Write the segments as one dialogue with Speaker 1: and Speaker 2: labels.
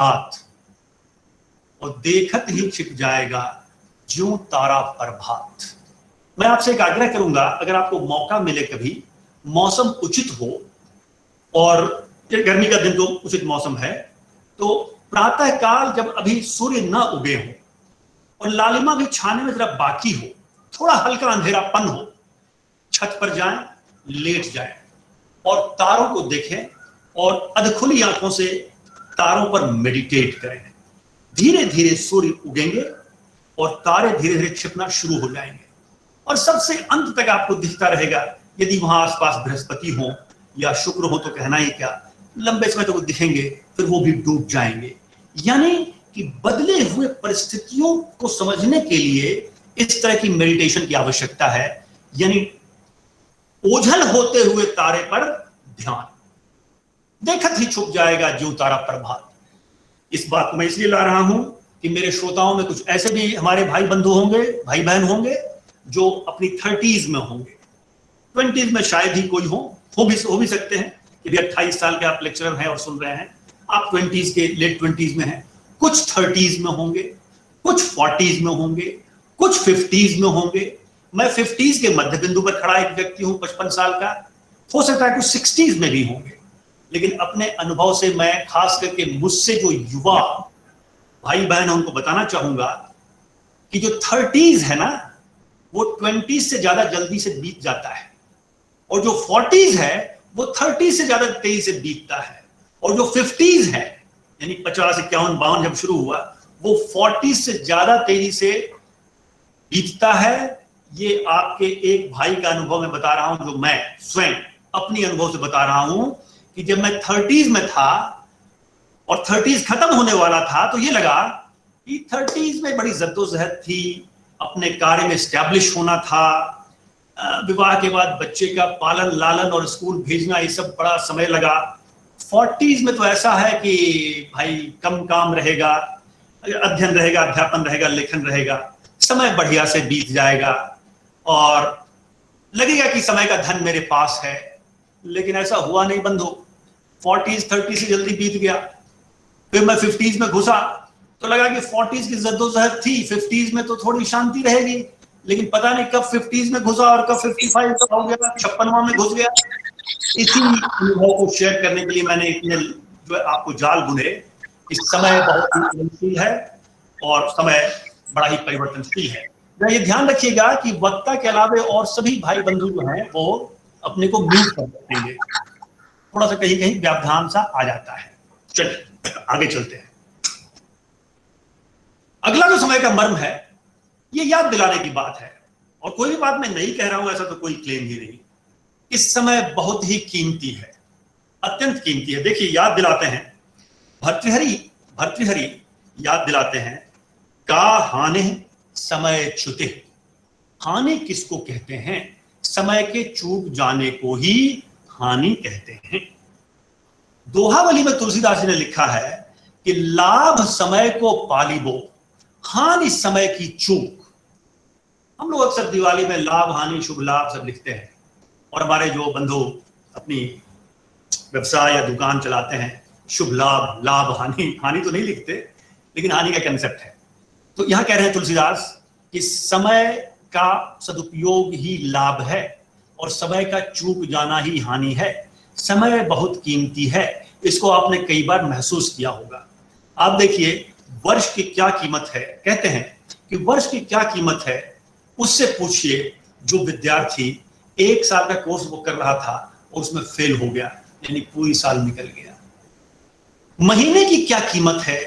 Speaker 1: हाथ और देखत ही छिप जाएगा ज्यों तारा प्रभात। मैं आपसे एक आग्रह करूंगा, अगर आपको मौका मिले कभी, मौसम उचित हो और गर्मी का दिन तो उचित मौसम है, तो प्रातः काल जब अभी सूर्य न उगे हो और लालिमा भी छाने में जरा बाकी हो, थोड़ा हल्का अंधेरापन हो, छत पर जाएं, लेट जाएं और तारों को देखें और अधखुली आंखों से तारों पर मेडिटेट करें। धीरे धीरे सूर्य उगेंगे और तारे धीरे धीरे छिपना शुरू हो जाएंगे और सबसे अंत तक आपको दिखता रहेगा। यदि वहां आसपास बृहस्पति हो या शुक्र हो तो कहना ही क्या, लंबे समय तक वो दिखेंगे, फिर वो भी डूब जाएंगे। यानी कि बदले हुए परिस्थितियों को समझने के लिए इस तरह की मेडिटेशन की आवश्यकता है। यानी ओझल होते हुए तारे पर ध्यान, देखत ही छुप जाएगा ज्यों तारा प्रभात। इस बात को मैं इसलिए ला रहा हूं कि मेरे श्रोताओं में कुछ ऐसे भी हमारे भाई बंधु होंगे, भाई बहन होंगे जो अपनी 30s में होंगे, 20s में शायद ही कोई हो भी सकते हैं कि 28 साल के आप लेक्चरर हैं और सुन रहे हैं, आप 20s के लेट 20s में हैं, कुछ 30s में होंगे, कुछ 40s में होंगे, कुछ 50s में होंगे। मैं 50s के मध्य बिंदु पर खड़ा एक व्यक्ति हूं, 55 साल का, हो सकता है कुछ 60s में भी होंगे। लेकिन अपने अनुभव से मैं खास करके मुझसे जो युवा भाई बहन है उनको बताना चाहूंगा कि जो 30s है ना, वो 20s से ज्यादा जल्दी से बीत जाता है और जो 40s है वो 30s से ज्यादा तेजी से बीतता है और जो 50s है यानी 50, 51, 52 जब शुरू हुआ, वो 40s से ज्यादा तेजी से बीतता है। ये आपके एक भाई का अनुभव मैं बता रहा हूं, जो मैं स्वयं अपनी अनुभव से बता रहा हूं कि जब मैं 30s में था और 30s खत्म होने वाला था तो ये लगा कि 30s में बड़ी जद्दोजहद थी, अपने कार्य में एस्टैब्लिश होना था, विवाह के बाद बच्चे का पालन लालन और स्कूल भेजना, ये सब बड़ा समय लगा। 40s में तो ऐसा है कि भाई कम काम रहेगा, अध्ययन रहेगा, अध्यापन रहेगा, लेखन रहेगा, समय बढ़िया से बीत जाएगा और लगेगा कि समय का धन मेरे पास है। लेकिन ऐसा हुआ नहीं बंधु, 40s 30 से जल्दी बीत गया। फिर मैं 50s में घुसा तो लगा कि 40s की जद्दोजहद थी, 50s में तो थोड़ी शांति रहेगी, लेकिन पता नहीं कब 50s में घुसा और कब 55 का हो गया, 56वां में घुस गया। इसी अनुभव को शेयर करने के लिए मैंने इतने जो है आपको जाल बुने। इस समय बहुत ही परिवर्तनशील है और समय बड़ा ही परिवर्तनशील है। ये ध्यान रखिएगा कि वक्ता के अलावे और सभी भाई बंधु जो हैं वो अपने को म्यूट कर देंगे, थोड़ा सा कहीं कहीं व्यवधान सा आ जाता है। चलिए आगे चलते हैं। अगला जो समय का मर्म है, ये याद दिलाने की बात है और कोई भी बात मैं नहीं कह रहा हूं, ऐसा तो कोई क्लेम ही नहीं। इस समय बहुत ही कीमती है, अत्यंत कीमती है। देखिए याद दिलाते हैं, भर्तृहरि याद दिलाते हैं, का हानि समय च्युते। हानि किसको कहते हैं? समय के चूक जाने को ही हानि कहते हैं। दोहावली में तुलसीदास जी ने लिखा है कि लाभ समय को पालिबो, हानि समय की चूक। हम लोग अक्सर दिवाली में लाभ हानि शुभ लाभ सब लिखते हैं और हमारे जो बंधु अपनी व्यवसाय या दुकान चलाते हैं, शुभ लाभ, लाभ हानि, हानि तो नहीं लिखते लेकिन हानि का कंसेप्ट है। तो यहां कह रहे हैं तुलसीदास कि समय का सदुपयोग ही लाभ है और समय का चूक जाना ही हानि है। समय बहुत कीमती है, इसको आपने कई बार महसूस किया होगा। आप देखिए वर्ष की क्या कीमत है, कहते हैं कि वर्ष की क्या कीमत है उससे पूछिए जो विद्यार्थी 1 साल का कोर्स वो कर रहा था और उसमें फेल हो गया, यानी पूरी साल निकल गया। महीने की क्या कीमत है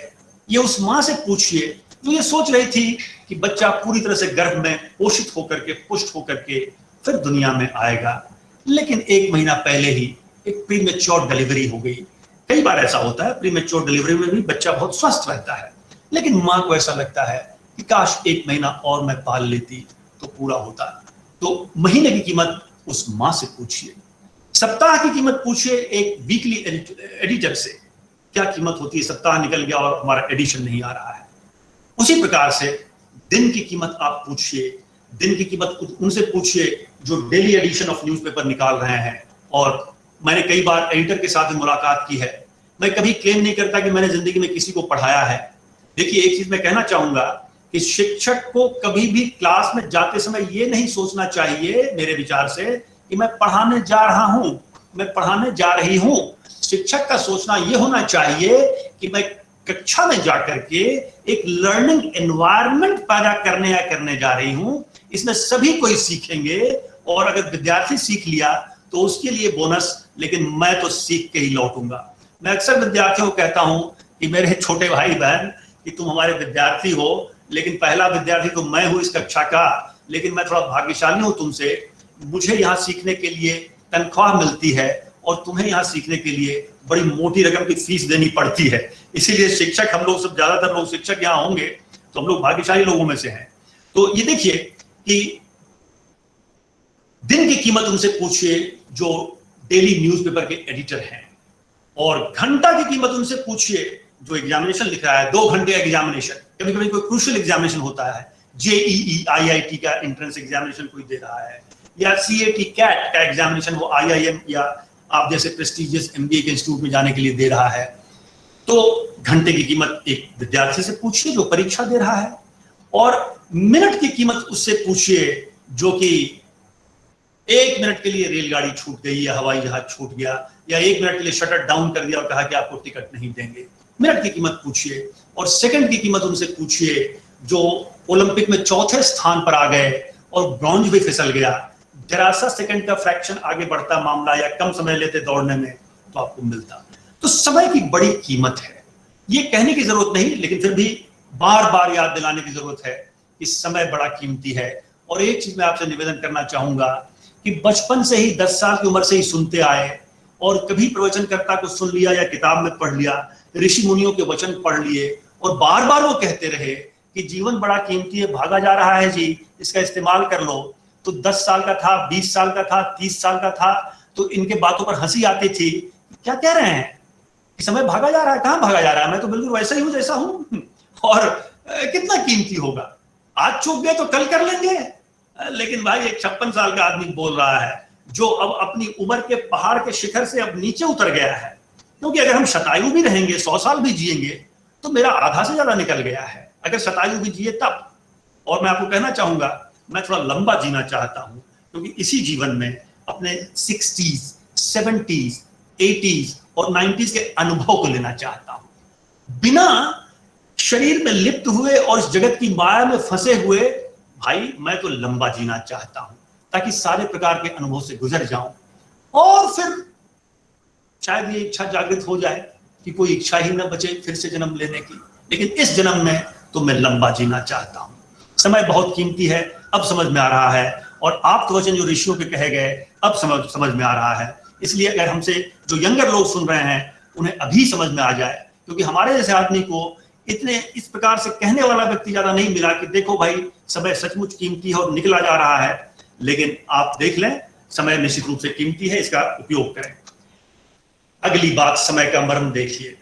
Speaker 1: ये उस मां से पूछिए जो ये सोच रही थी कि बच्चा पूरी तरह से गर्भ में पोषित होकर के, पुष्ट होकर के फिर दुनिया में आएगा, लेकिन 1 महीना पहले ही एक प्रीमेच्योर डिलीवरी हो गई। कई बार ऐसा होता है, प्रीमेच्योर डिलीवरी में भी बच्चा बहुत स्वस्थ रहता है, लेकिन मां को ऐसा लगता है कि काश 1 महीना और मैं पाल लेती तो पूरा होता। तो महीने की कीमत उस मां से पूछिए, सप्ताह की कीमत पूछिए एक वीकली एडिटर से, क्या कीमत होती है, सप्ताह निकल गया और हमारा एडिशन नहीं आ रहा है। उसी प्रकार से दिन की कीमत आप पूछिए, दिन की कीमत उनसे पूछिए जो डेली एडिशन ऑफ न्यूज़पेपर निकाल रहे हैं। और मैंने कई बार एडिटर के साथ मुलाकात की है, मैं कभी क्लेम नहीं करता कि मैंने जिंदगी में किसी को पढ़ाया है। देखिए, एक चीज मैं कहना चाहूंगा कि शिक्षक को कभी भी क्लास में जाते समय ये नहीं सोचना चाहिए मेरे विचार से कि मैं पढ़ाने जा रहा हूं, मैं पढ़ाने जा रही हूं। शिक्षक का सोचना यह होना चाहिए कि मैं कक्षा में जाकर के एक लर्निंग एनवायरनमेंट पैदा करने जा रही हूं। इसमें सभी कोई सीखेंगे और अगर विद्यार्थी सीख लिया तो उसके लिए बोनस, लेकिन मैं तो सीख के ही लौटूंगा। मैं अक्सर विद्यार्थियों को कहता हूं कि मेरे छोटे भाई बहन कि तुम हमारे विद्यार्थी हो, लेकिन पहला विद्यार्थी तो मैं हूं इस कक्षा का, लेकिन मैं थोड़ा भाग्यशाली हूं तुमसे। मुझे यहाँ सीखने के लिए तनख्वाह मिलती है और तुम्हें यहाँ सीखने के लिए बड़ी मोटी रकम की फीस देनी पड़ती है। इसीलिए शिक्षक, हम लोग सब ज्यादातर लोग शिक्षक यहाँ होंगे तो हम लोग भाग्यशाली लोगों में से हैं। तो ये देखिए कि दिन की कीमत उनसे पूछिए जो डेली न्यूज़पेपर के एडिटर हैं, और घंटा की कीमत उनसे पूछिए जो एग्जामिनेशन लिख रहा है, 2 घंटे एग्जामिनेशन। कभी कभी कोई क्रूशियल एग्जामिनेशन होता है, जेईई आईआईटी का एंट्रेंस एग्जामिनेशन कोई दे रहा है, या सीएटी कैट का एग्जामिनेशन वो आईआईएम या आप जैसे प्रेस्टिजियस एमबीए के इंस्टीट्यूट में जाने के लिए दे रहा है। तो घंटे की कीमत एक विद्यार्थी से पूछिए जो परीक्षा दे रहा है, और मिनट की कीमत उससे पूछिए जो कि 1 मिनट के लिए रेलगाड़ी छूट गई या हवाई जहाज छूट गया या 1 मिनट के लिए शटर डाउन कर दिया और कहा कि आपको टिकट नहीं देंगे। मिनट की कीमत पूछिए, और सेकंड की कीमत उनसे पूछिए जो ओलंपिक में 4थे स्थान पर आ गए और ब्रॉन्ज भी फिसल गया। जरा सा सेकंड का फ्रैक्शन आगे बढ़ता मामला या कम समय लेते दौड़ने में तो आपको मिलता। तो समय की बड़ी कीमत है, ये कहने की जरूरत नहीं, लेकिन फिर भी बार बार याद दिलाने की जरूरत है कि समय बड़ा कीमती है। और एक चीज मैं आपसे निवेदन करना चाहूंगा कि बचपन से ही 10 साल की उम्र से ही सुनते आए, और कभी प्रवचनकर्ता को सुन लिया या किताब में पढ़ लिया, ऋषि मुनियों के वचन पढ़ लिए, और बार बार वो कहते रहे कि जीवन बड़ा कीमती है, भागा जा रहा है जी, इसका इस्तेमाल कर लो। तो 10 साल का था, 20 साल का था, 30 साल का था, तो इनके बातों पर हंसी आती थी। क्या कह रहे हैं कि समय भागा जा रहा है? कहां भागा जा रहा है? मैं तो बिल्कुल वैसा ही हूं जैसा हूं। और कितना कीमती होगा, आज चूक गए तो कल कर लेंगे। लेकिन भाई एक 56 साल का आदमी बोल रहा है जो अब अपनी उम्र के पहाड़ के शिखर से अब नीचे उतर गया है, क्योंकि अगर हम शतायु भी रहेंगे, 100 साल भी जिएंगे, तो मेरा आधा से ज्यादा निकल गया है अगर शतायु भी जिए तब। और मैं आपको कहना चाहूंगा मैं थोड़ा लंबा जीना चाहता हूं, क्योंकि इसी जीवन में अपने 60s, 70s, 80s और 90s के अनुभव को लेना चाहता हूं, बिना शरीर में लिप्त हुए और इस जगत की माया में फंसे हुए। भाई मैं तो लंबा जीना चाहता हूं ताकि सारे प्रकार के अनुभव से गुजर जाऊं, और फिर शायद ये इच्छा जागृत हो जाए कि कोई इच्छा ही न बचे फिर से जन्म लेने की। लेकिन इस जन्म में तो मैं लंबा जीना चाहता हूं। समय बहुत कीमती है, अब समझ में आ रहा है, और आप तो वचन जो ऋषियों के कहे गए अब समझ में आ रहा है। इसलिए अगर हमसे जो यंगर लोग सुन रहे हैं उन्हें अभी समझ में आ जाए, क्योंकि हमारे जैसे आदमी को इतने इस प्रकार से कहने वाला व्यक्ति ज्यादा नहीं मिला कि देखो भाई समय सचमुच कीमती है और निकला जा रहा है। लेकिन आप देख लें, समय निश्चित रूप से कीमती है, इसका उपयोग करें। अगली बात, समय का मर्म देखिए।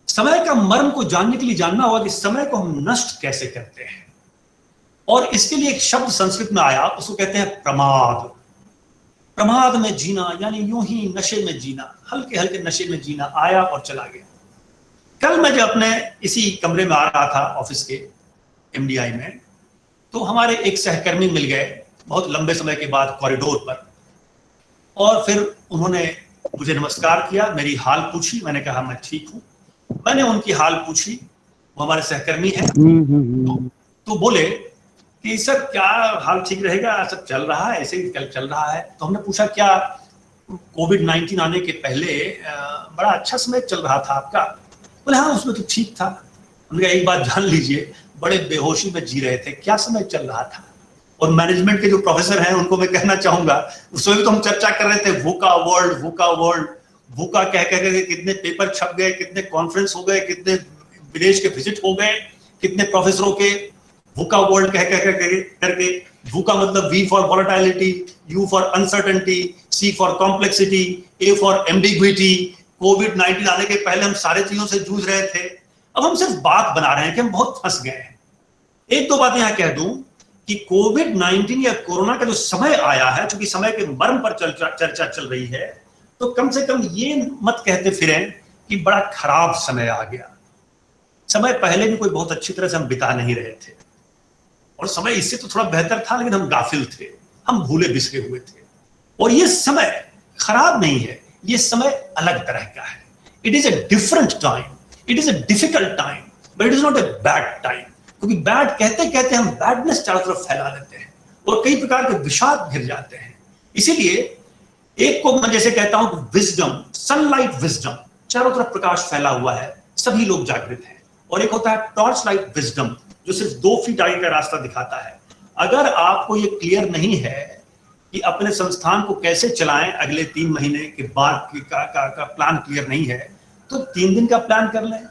Speaker 1: समय का मर्म को जानने के लिए जानना होगा कि समय को हम नष्ट कैसे करते हैं, और इसके लिए एक शब्द संस्कृत में आया, उसको कहते हैं प्रमाद। प्रमाद में जीना यानी यूं ही नशे में जीना, हल्के हल्के नशे में जीना, आया और चला गया। कल मैं जब अपने इसी कमरे में आ रहा था ऑफिस के एमडीआई में, तो हमारे एक सहकर्मी मिल गए बहुत लंबे समय के बाद कॉरिडोर पर, और फिर उन्होंने मुझे नमस्कार किया, मेरी हाल पूछी। मैंने कहा मैं ठीक हूं। मैंने उनकी हाल पूछी, वो हमारे सहकर्मी हैं, तो बोले कि सर क्या हाल ठीक रहेगा, सब चल रहा है ऐसे ही चल रहा है। तो हमने पूछा क्या कोविड-19 आने के पहले बड़ा अच्छा समय चल रहा था आपका? बोले हाँ उसमें तो ठीक था। उन्होंने कहा एक बात जान लीजिए, बड़े बेहोशी में जी रहे थे, क्या समय चल रहा था। और मैनेजमेंट के जो प्रोफेसर हैं उनको मैं कहना चाहूंगा, उसमें भी तो हम चर्चा कर रहे थे, वुका वर्ल्ड, वुका कह के कितने पेपर छप गए, कितने कॉन्फ्रेंस हो गए, कितने विदेश के विजिट हो गए, कितने प्रोफेसरों के वुका वर्ल्ड कह करके। वुका मतलब V for volatility, U for uncertainty, C for complexity, A for ambiguity. कोविड-19 आने के पहले हम सारे चीजों से जूझ रहे थे, अब हम सिर्फ बात बना रहे हैं कि हम बहुत फंस गए हैं। एक दो बातें यहां कह दूं कि कोविड-19 या कोरोना का जो समय आया है, चूंकि समय के मर्म पर चर्चा चल रही है, तो कम से कम ये मत कहते फिरें कि बड़ा खराब समय आ गया। समय पहले भी कोई बहुत अच्छी तरह से हम बिता नहीं रहे थे, और समय इससे तो थोड़ा बेहतर था, लेकिन हम गाफिल थे, हम भूले बिसरे हुए थे। और ये समय खराब नहीं है, ये समय अलग तरह का है। It is a different time, it is a difficult time, but it is not a bad time. क्योंकि बैड कहते कहते हम बैडनेस चारों तरफ फैला देते हैं और कई प्रकार के विषाद घिर जाते हैं। इसीलिए एक को मैं जैसे कहता हूं विजडम, सनलाइट विजडम, चारों तरफ प्रकाश फैला हुआ है, सभी लोग जागृत हैं। और एक होता है टॉर्च लाइट विजडम, जो सिर्फ 2 फीट आगे का रास्ता दिखाता है। अगर आपको ये क्लियर नहीं है कि अपने संस्थान को कैसे चलाएं अगले 3 महीने के बाद का प्लान क्लियर नहीं है, तो 3 दिन का प्लान कर लें,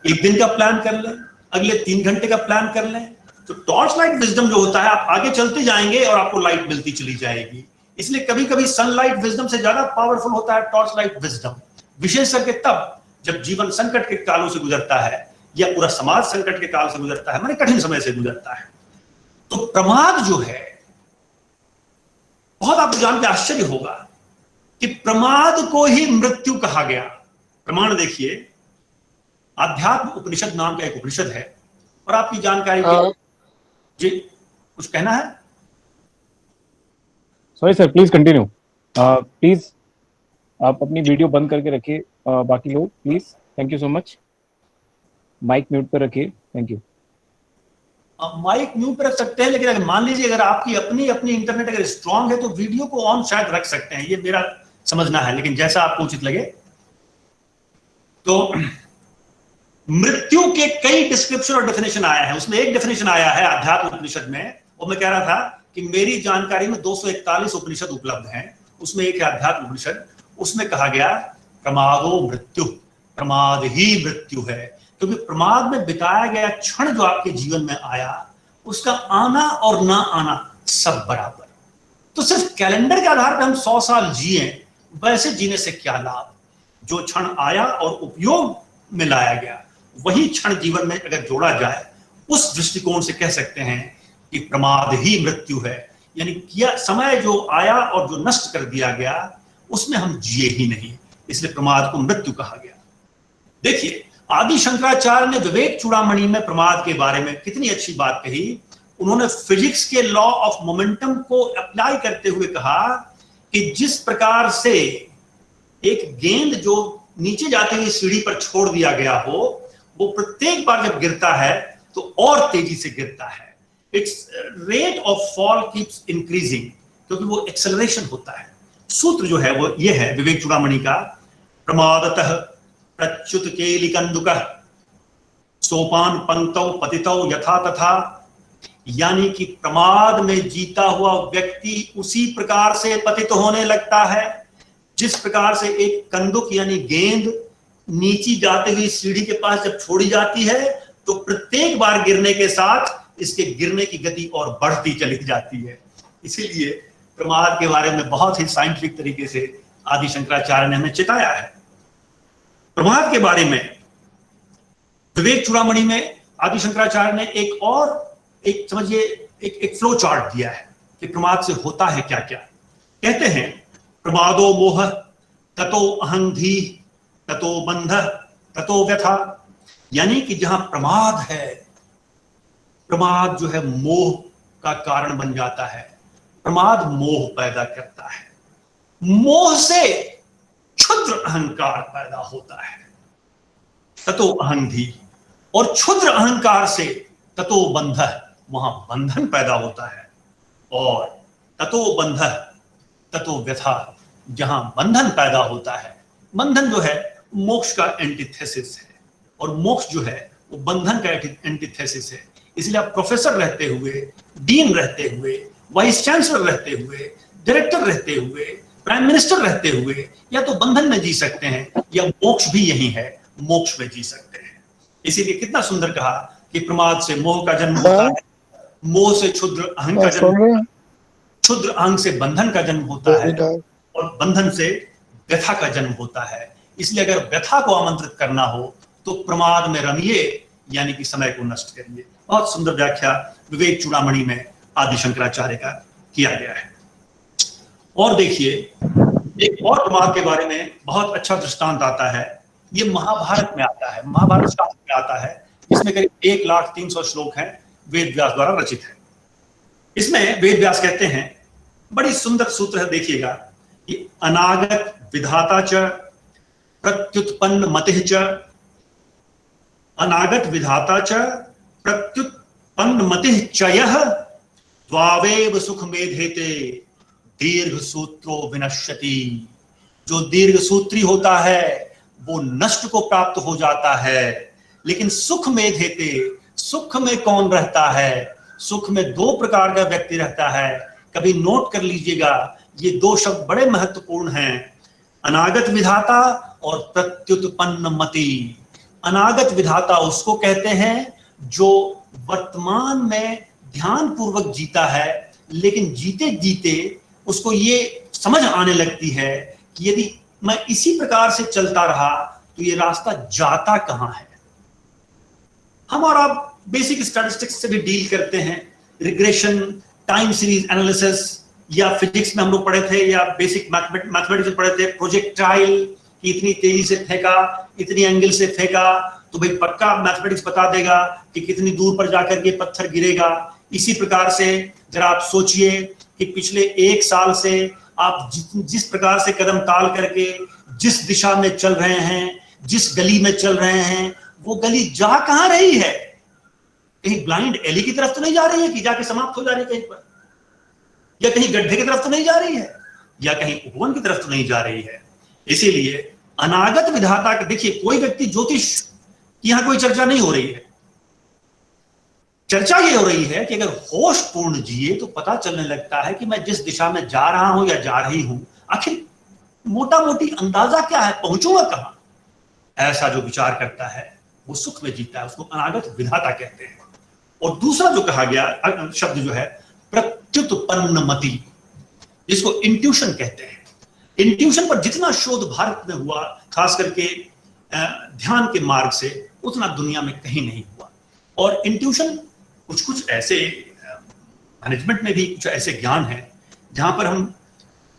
Speaker 1: 1 दिन का प्लान कर लें, अगले 3 घंटे का प्लान कर लें। तो टॉर्च लाइट विजडम जो होता है, आप आगे चलते जाएंगे और आपको लाइट मिलती चली जाएगी। इसलिए कभी कभी सनलाइट विजडम से ज्यादा पावरफुल होता है टॉर्च लाइट विजडम, विशेष करके तब जब जीवन संकट के कालों से गुजरता है या पूरा समाज संकट के काल से गुजरता है, माने कठिन समय से गुजरता है। तो प्रमाद जो है, बहुत आपको जान के आश्चर्य होगा कि प्रमाद को ही मृत्यु कहा गया। प्रमाण देखिए, आध्यात्म उपनिषद नाम का एक उपनिषद है, और आपकी जानकारी के जी कुछ कहना है?
Speaker 2: Sorry sir, please continue. Please आप अपनी वीडियो बंद करके रखिए, बाकी लोग please. Thank you so much. Mic mute पर रखिए, थैंक यू।
Speaker 1: माइक म्यूट पर रख सकते हैं, लेकिन अगर मान लीजिए अगर आपकी अपनी इंटरनेट अगर स्ट्रांग है तो वीडियो को ऑन शायद रख सकते हैं, ये मेरा समझना है, लेकिन जैसा आपको उचित लगे। तो मृत्यु के कई डिस्क्रिप्शन और डेफिनेशन आया है, उसमें एक डेफिनेशन आया है आध्यात्म उपनिषद में, और मैं कह रहा था कि मेरी जानकारी में 241 उपनिषद उपलब्ध हैं, उसमें एक है आध्यात्म उपनिषद। उसमें कहा गया प्रमादो मृत्यु, प्रमाद ही मृत्यु है। क्योंकि प्रमाद में बिताया गया क्षण जो आपके जीवन में आया, उसका आना और ना आना सब बराबर। तो सिर्फ कैलेंडर के आधार पर हम 100 साल जिए, वैसे जीने से क्या लाभ? जो क्षण आया और उपयोग में लाया गया, वही क्षण जीवन में अगर जोड़ा जाए, उस दृष्टिकोण से कह सकते हैं कि प्रमाद ही मृत्यु है। यानी किया समय जो आया और जो नष्ट कर दिया गया, उसमें हम जिए ही नहीं, इसलिए प्रमाद को मृत्यु कहा गया। देखिए, आदि शंकराचार्य ने विवेक चूड़ामणि में प्रमाद के बारे में कितनी अच्छी बात कही। उन्होंने फिजिक्स के लॉ ऑफ मोमेंटम को अप्लाई करते हुए कहा कि जिस प्रकार से एक गेंद जो नीचे जाते हुए सीढ़ी पर छोड़ दिया गया हो, वो प्रत्येक बार जब गिरता है तो और तेजी से गिरता है। It's rate of fall keeps increasing, क्योंकि वो एक्सेलरेशन होता है। सूत्र जो है वो ये है विवेक चूड़ामणि का, प्रमादतः प्रच्युत केलिकंदुकः सोपान पंक्तौ पतितौ यथा तथा। यानी कि प्रमाद में जीता हुआ व्यक्ति उसी प्रकार से पतित होने लगता है जिस प्रकार से एक कंदुक यानी गेंद नीचे जाते हुए सीढ़ी के पास जब छोड़ी जाती है, तो प्रत्येक बार गिरने के साथ इसके गिरने की गति और बढ़ती चली जाती है। इसीलिए प्रमाद के बारे में बहुत ही साइंटिफिक तरीके से आदि शंकराचार्य ने हमें चिताया है। प्रमाद के बारे में विवेक चूड़ामणि में आदि शंकराचार्य ने एक समझिए एक फ्लो चार्ट दिया है कि प्रमाद से होता है क्या क्या। कहते हैं प्रमादो मोह ततो अहंधी ततो बंध ततो व्यथा। यानी कि जहां प्रमाद है, प्रमाद जो है मोह का कारण बन जाता है। प्रमाद मोह पैदा करता है, मोह से क्षुद्र अहंकार पैदा होता है, ततो अहंधी, और क्षुद्र अहंकार से ततो बंध, वहां बंधन पैदा होता है, और ततो बंध ततो व्यथा, जहां बंधन पैदा होता है। बंधन जो है मोक्ष का एंटीथेसिस है, और मोक्ष जो है वो बंधन का एंटीथेसिस है। इसलिए आप प्रोफेसर रहते हुए, डीन रहते हुए, वाइस चांसलर रहते हुए, डायरेक्टर रहते हुए, प्राइम मिनिस्टर रहते हुए या तो बंधन में जी सकते हैं, या मोक्ष भी यही है, मोक्ष में जी सकते हैं। इसीलिए कितना सुंदर कहा कि प्रमाद से मोह का जन्म होता है, मोह से क्षुद्र अहंग का जन्म होता है, क्षुद्र अहंग से बंधन का जन्म होता है, और बंधन से व्यथा का जन्म होता है। इसलिए अगर व्यथा को आमंत्रित करना हो तो प्रमाद में रमिए, यानी कि समय को नष्ट करिए। बहुत सुंदर व्याख्या विवेक चूड़ामणि में आदि शंकराचार्य का किया गया है। और देखिए एक और प्रमाद के बारे में बहुत अच्छा दृष्टांत आता है। ये महाभारत में आता है, महाभारत शास्त्र में आता है, जिसमें करीब 1,03,000 श्लोक हैं, वेद व्यास द्वारा रचित है। इसमें वेद व्यास कहते हैं, बड़ी सुंदर सूत्र है, देखिएगा कि अनागत विधाता च प्रत्युत्पन्न मतिः च, अनागत विधाता च प्रत्युत्पन्न मतिः च यः द्वावेव सुख मेधेते दीर्घ सूत्रो विनश्यति। जो दीर्घ सूत्री होता है वो नष्ट को प्राप्त हो जाता है, लेकिन सुख मेधेते, सुख में कौन रहता है? सुख में दो प्रकार का व्यक्ति रहता है। कभी नोट कर लीजिएगा, ये दो शब्द बड़े महत्वपूर्ण हैं, अनागत विधाता और प्रत्युत्पन्न मति। अनागत विधाता उसको कहते हैं जो वर्तमान में ध्यान पूर्वक जीता है, लेकिन जीते जीते उसको ये समझ आने लगती है कि यदि मैं इसी प्रकार से चलता रहा तो ये रास्ता जाता कहां है। हम और आप बेसिक स्टैटिस्टिक्स से भी डील करते हैं, रिग्रेशन, टाइम सीरीज एनालिसिस, या फिजिक्स में हम लोग पढ़े थे, या बेसिक मैथमेटिक्स में पढ़े थे, प्रोजेक्टाइल कि इतनी तेजी से फेंका, इतनी एंगल से फेंका, तो भाई पक्का मैथमेटिक्स बता देगा कि कितनी दूर पर जाकर ये पत्थर गिरेगा। इसी प्रकार से जरा आप सोचिए कि पिछले 1 साल से आप जिस प्रकार से कदम ताल करके जिस दिशा में चल रहे हैं, जिस गली में चल रहे हैं, वो गली जा कहां रही है? कहीं ब्लाइंड एली की तरफ तो नहीं जा रही है कि जाके समाप्त हो जा रही है कहीं पर, या कहीं गड्ढे की तरफ तो नहीं जा रही है, या कहीं उपवन की तरफ तो नहीं जा रही है। इसीलिए अनागत विधाता का, देखिए कोई व्यक्ति ज्योतिष की यहां कोई चर्चा नहीं हो रही है, चर्चा ये हो रही है कि अगर होश पूर्ण जिए तो पता चलने लगता है कि मैं जिस दिशा में जा रहा हूं या जा रही हूं, आखिर मोटा मोटी अंदाजा क्या है, पहुंचूंगा कहां। ऐसा जो विचार करता है वो सुख में जीता है, उसको अनागत विधाता कहते हैं। और दूसरा जो कहा गया शब्द जो है प्रत्युत्पन्न मति, जिसको इंट्यूशन कहते हैं। इंट्यूशन पर जितना शोध भारत में हुआ, खास करके ध्यान के मार्ग से, उतना दुनिया में कहीं नहीं हुआ। और इंट्यूशन कुछ ऐसे मैनेजमेंट में भी कुछ ऐसे ज्ञान है जहां पर हम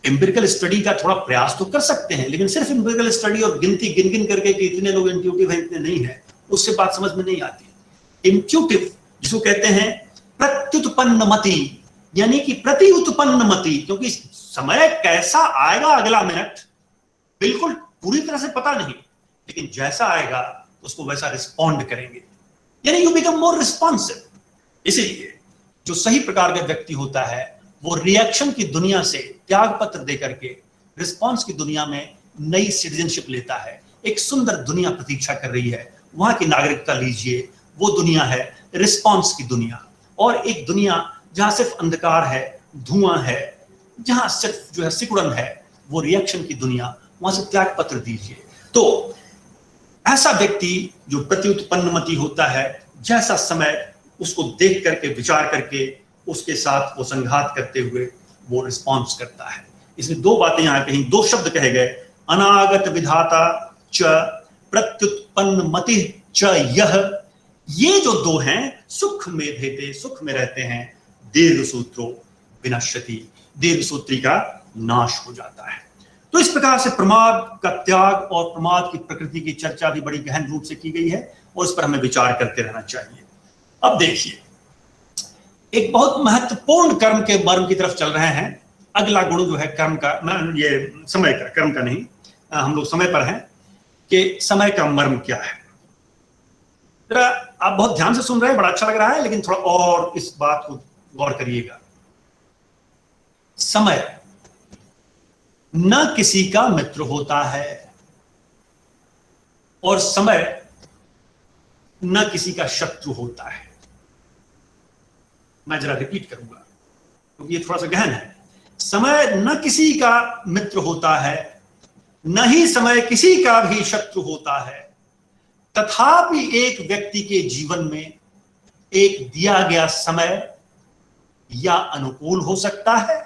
Speaker 1: एम्पिरिकल स्टडी का थोड़ा प्रयास तो कर सकते हैं, लेकिन सिर्फ एम्पिरिकल स्टडी और गिनती गिन गिन करके कि इतने लोग इंट्यूटिव हैं इतने नहीं है, उससे बात समझ में नहीं आती। इंट्यूटिव जिसको कहते हैं प्रत्युत्पन्न मति, यानी कि प्रति उत्पन्न मति, क्योंकि समय कैसा आएगा अगला मिनट बिल्कुल पूरी तरह से पता नहीं, लेकिन जैसा आएगा उसको वैसा रिस्पॉन्ड करेंगे, यानी यू बिकम मोर रिस्पॉन्सिव। इसीलिए जो सही प्रकार का व्यक्ति होता है वो रिएक्शन की दुनिया से त्याग पत्र दे करके रिस्पॉन्स की दुनिया में नई सिटीजनशिप लेता है। एक सुंदर दुनिया प्रतीक्षा कर रही है, वहां की नागरिकता लीजिए, वो दुनिया है रिस्पॉन्स की दुनिया। और एक दुनिया जहां सिर्फ अंधकार है, धुआं है, जहां सिर्फ जो है सिकुड़न है, वो रिएक्शन की दुनिया, वहां से त्याग पत्र दीजिए। तो ऐसा व्यक्ति जो प्रत्युत्पन्नमति होता है, जैसा समय उसको देख करके विचार करके उसके साथ वो संघात करते हुए वो रिस्पॉन्स करता है। इसमें दो बातें यहां कहीं, दो शब्द कहे गए, अनागत विधाता च प्रत्युत्पन्न मति च यह। ये जो दो हैं सुख में भेदे, सुख में रहते हैं, दीर्घ सूत्रो विनश्यति, दीर्घ सूत्री का नाश हो जाता है। तो इस प्रकार से प्रमाद का त्याग और प्रमाद की प्रकृति की चर्चा भी बड़ी गहन रूप से की गई है और इस पर हमें विचार करते रहना चाहिए। अब देखिए, एक बहुत महत्वपूर्ण कर्म के मर्म की तरफ चल रहे हैं। अगला गुण जो है कर्म का, ये समय का, कर्म का नहीं, हम लोग समय पर हैं कि समय का मर्म क्या है। जरा आप बहुत ध्यान से सुन रहे हैं, बड़ा अच्छा लग रहा है, लेकिन थोड़ा और इस बात को गौर करिएगा। समय न किसी का मित्र होता है और समय न किसी का शत्रु होता है। मैं जरा रिपीट करूंगा क्योंकि ये थोड़ा सा गहन है। समय न किसी का मित्र होता है, न ही समय किसी का भी शत्रु होता है, तथापि एक व्यक्ति के जीवन में एक दिया गया समय या अनुकूल हो सकता है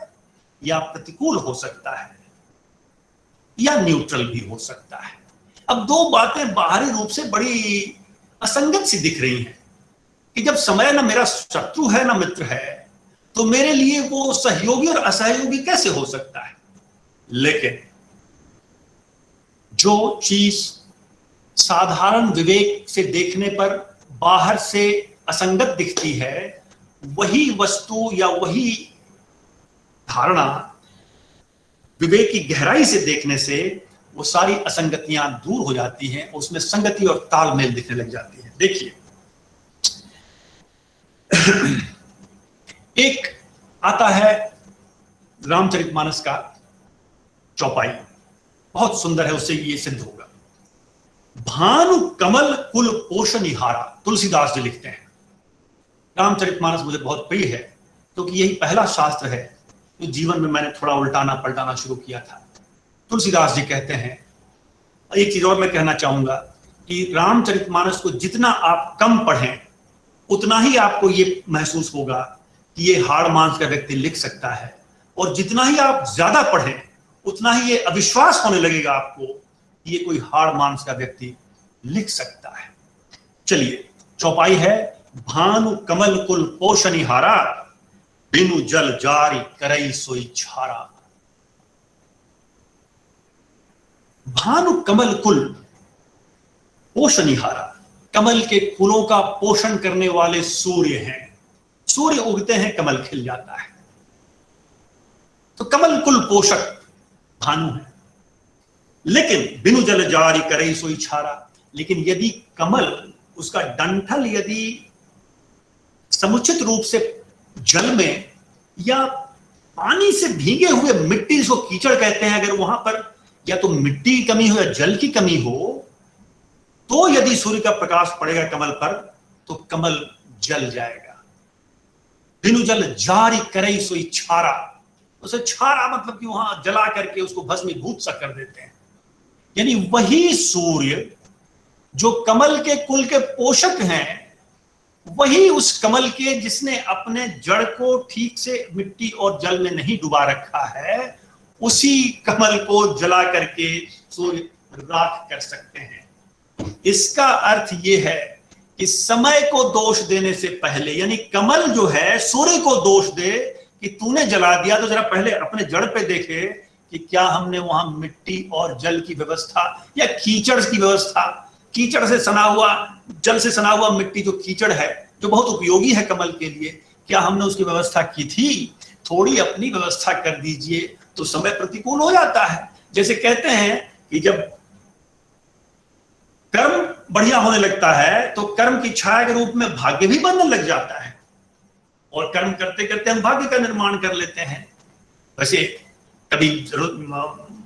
Speaker 1: या प्रतिकूल हो सकता है या न्यूट्रल भी हो सकता है। अब दो बातें बाहरी रूप से बड़ी असंगत सी दिख रही हैं कि जब समय ना मेरा शत्रु है ना मित्र है, तो मेरे लिए वो सहयोगी और असहयोगी कैसे हो सकता है। लेकिन जो चीज साधारण विवेक से देखने पर बाहर से असंगत दिखती है, वही वस्तु या वही धारणा विवेक की गहराई से देखने से वो सारी असंगतियां दूर हो जाती हैं, उसमें संगति और तालमेल दिखने लग जाती है। देखिए, एक आता है रामचरितमानस का चौपाई, बहुत सुंदर है, उससे ये सिद्ध होगा। भानु कमल कुल पोषनिहारा, तुलसीदास जी लिखते हैं। रामचरितमानस मुझे बहुत प्रिय है क्योंकि यही पहला शास्त्र है जो जीवन में मैंने थोड़ा उल्टाना पलटाना शुरू किया था। तुलसीदास जी कहते हैं, एक चीज और मैं कहना चाहूंगा कि रामचरितमानस को जितना आप कम पढ़ें उतना ही आपको ये महसूस होगा कि ये हाड़ मांस का व्यक्ति लिख सकता है, और जितना ही आप ज्यादा पढ़ें उतना ही ये अविश्वास होने लगेगा आपको कि ये कोई हाड़ मांस का व्यक्ति लिख सकता है। चलिए, चौपाई है, भानु कमल कुल पोषनिहारा, बिनु जल जारी करई सोई छारा। भानु कमल कुल पोषनिहारा, कमल के फूलों का पोषण करने वाले सूर्य हैं। सूर्य उगते हैं, कमल खिल जाता है, तो कमल कुल पोषक भानु है। लेकिन बिनु जल जारी करई सोई छारा, लेकिन यदि कमल, उसका डंठल यदि समुचित रूप से जल में या पानी से भीगे हुए मिट्टी, जिसको कीचड़ कहते हैं, अगर वहां पर या तो मिट्टी की कमी हो या जल की कमी हो, तो यदि सूर्य का प्रकाश पड़ेगा कमल पर तो कमल जल जाएगा। बिनु जल जारी करई सोई छारा, उसे छारा मतलब कि वहां जला करके उसको भस्मीभूत सा कर देते हैं। यानी वही सूर्य जो कमल के कुल के पोषक हैं, वही उस कमल के जिसने अपने जड़ को ठीक से मिट्टी और जल में नहीं डुबा रखा है, उसी कमल को जला करके सूर्य राख कर सकते हैं। इसका अर्थ यह है कि समय को दोष देने से पहले, यानी कमल जो है सूर्य को दोष दे कि तूने जला दिया, तो जरा पहले अपने जड़ पे देखे कि क्या हमने वहां मिट्टी और जल की व्यवस्था या कीचड़ की व्यवस्था, कीचड़ से सना हुआ, जल से सना हुआ मिट्टी जो कीचड़ है, जो बहुत उपयोगी है कमल के लिए, क्या हमने उसकी व्यवस्था की थी? थोड़ी अपनी व्यवस्था कर दीजिए तो समय प्रतिकूल हो जाता है। जैसे कहते हैं कि जब कर्म बढ़िया होने लगता है तो कर्म की छाया के रूप में भाग्य भी बनने लग जाता है, और कर्म करते करते हम भाग्य का निर्माण कर लेते हैं। वैसे कभी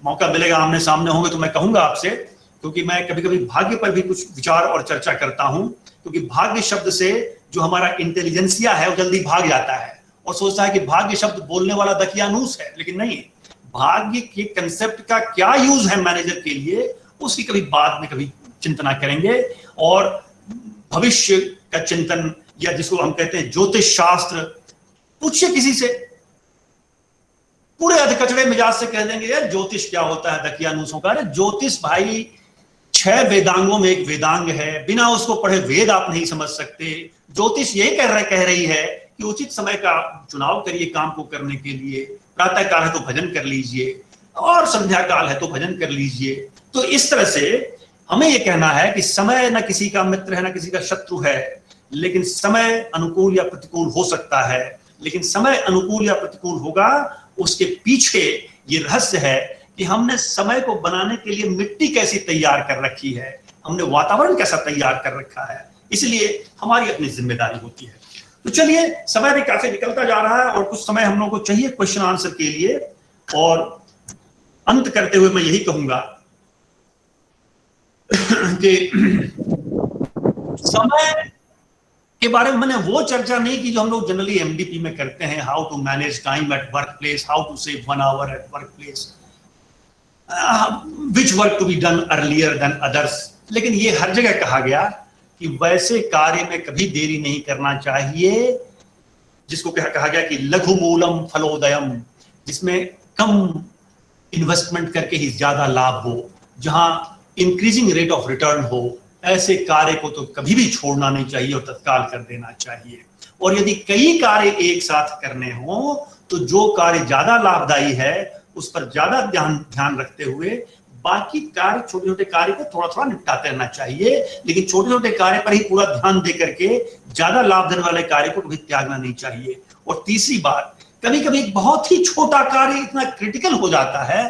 Speaker 1: मौका मिलेगा, आमने सामने होंगे तो मैं कहूंगा आपसे, क्योंकि मैं कभी कभी भाग्य पर भी कुछ विचार और चर्चा करता हूं, क्योंकि भाग्य शब्द से जो हमारा इंटेलिजेंसिया है वो जल्दी भाग जाता है और सोचता है कि भाग्य शब्द बोलने वाला दकियानूस है, लेकिन नहीं, भाग्य के कंसेप्ट का क्या यूज है मैनेजर के लिए, उसकी कभी बाद में कभी चिंतना करेंगे। और भविष्य का चिंतन, या जिसको हम कहते हैं ज्योतिष शास्त्र, पूछिए किसी से, पूरे अधकचड़े मिजाज से कह देंगे यार ज्योतिष क्या होता है दकियानूसों का। अरे ज्योतिष भाई 6 वेदांगों में एक वेदांग है, बिना उसको पढ़े वेद आप नहीं समझ सकते। ज्योतिष यही कह रही है कि उचित समय का चुनाव करिए काम को करने के लिए। प्रातः काल है तो भजन कर लीजिए, और संध्या काल है तो भजन कर लीजिए। तो इस तरह से हमें यह कहना है कि समय न किसी का मित्र है न किसी का शत्रु है, लेकिन समय अनुकूल या प्रतिकूल हो सकता है। लेकिन समय अनुकूल या प्रतिकूल होगा, उसके पीछे ये रहस्य है कि हमने समय को बनाने के लिए मिट्टी कैसी तैयार कर रखी है, हमने वातावरण कैसा तैयार कर रखा है। इसलिए हमारी अपनी जिम्मेदारी होती है। तो चलिए, समय भी काफी निकलता जा रहा है और कुछ समय हम लोगों को चाहिए क्वेश्चन आंसर के लिए। और अंत करते हुए मैं यही कहूंगा कि समय के बारे में मैंने वो चर्चा नहीं की जो हम लोग जनरली एमडीपी में करते हैं, how to manage time at work place, how to save 1 hour at work place, which work to be done earlier than others. लेकिन ये हर जगह कहा गया कि वैसे कार्य में कभी देरी नहीं करना चाहिए जिसको कहा गया कि लघु मूलम फलोदयम, जिसमें कम इन्वेस्टमेंट करके ही ज्यादा लाभ हो, जहां इंक्रीजिंग रेट ऑफ रिटर्न हो। ऐसे कार्य को तो कभी भी छोड़ना नहीं चाहिए और तत्काल कर देना चाहिए। और यदि कई कार्य एक साथ करने हो तो जो कार्य ज्यादा लाभदायी है उस पर ज्यादा ध्यान रखते हुए बाकी कार्य, छोटे छोटे कार्य को थोड़ा थोड़ा निपटाते रहना चाहिए, लेकिन छोटे छोटे कार्य पर ही पूरा ध्यान दे करके ज्यादा लाभ देने वाले कार्य को कभी त्यागना नहीं चाहिए। और तीसरी बात, कभी कभी एक बहुत ही छोटा कार्य इतना क्रिटिकल हो जाता है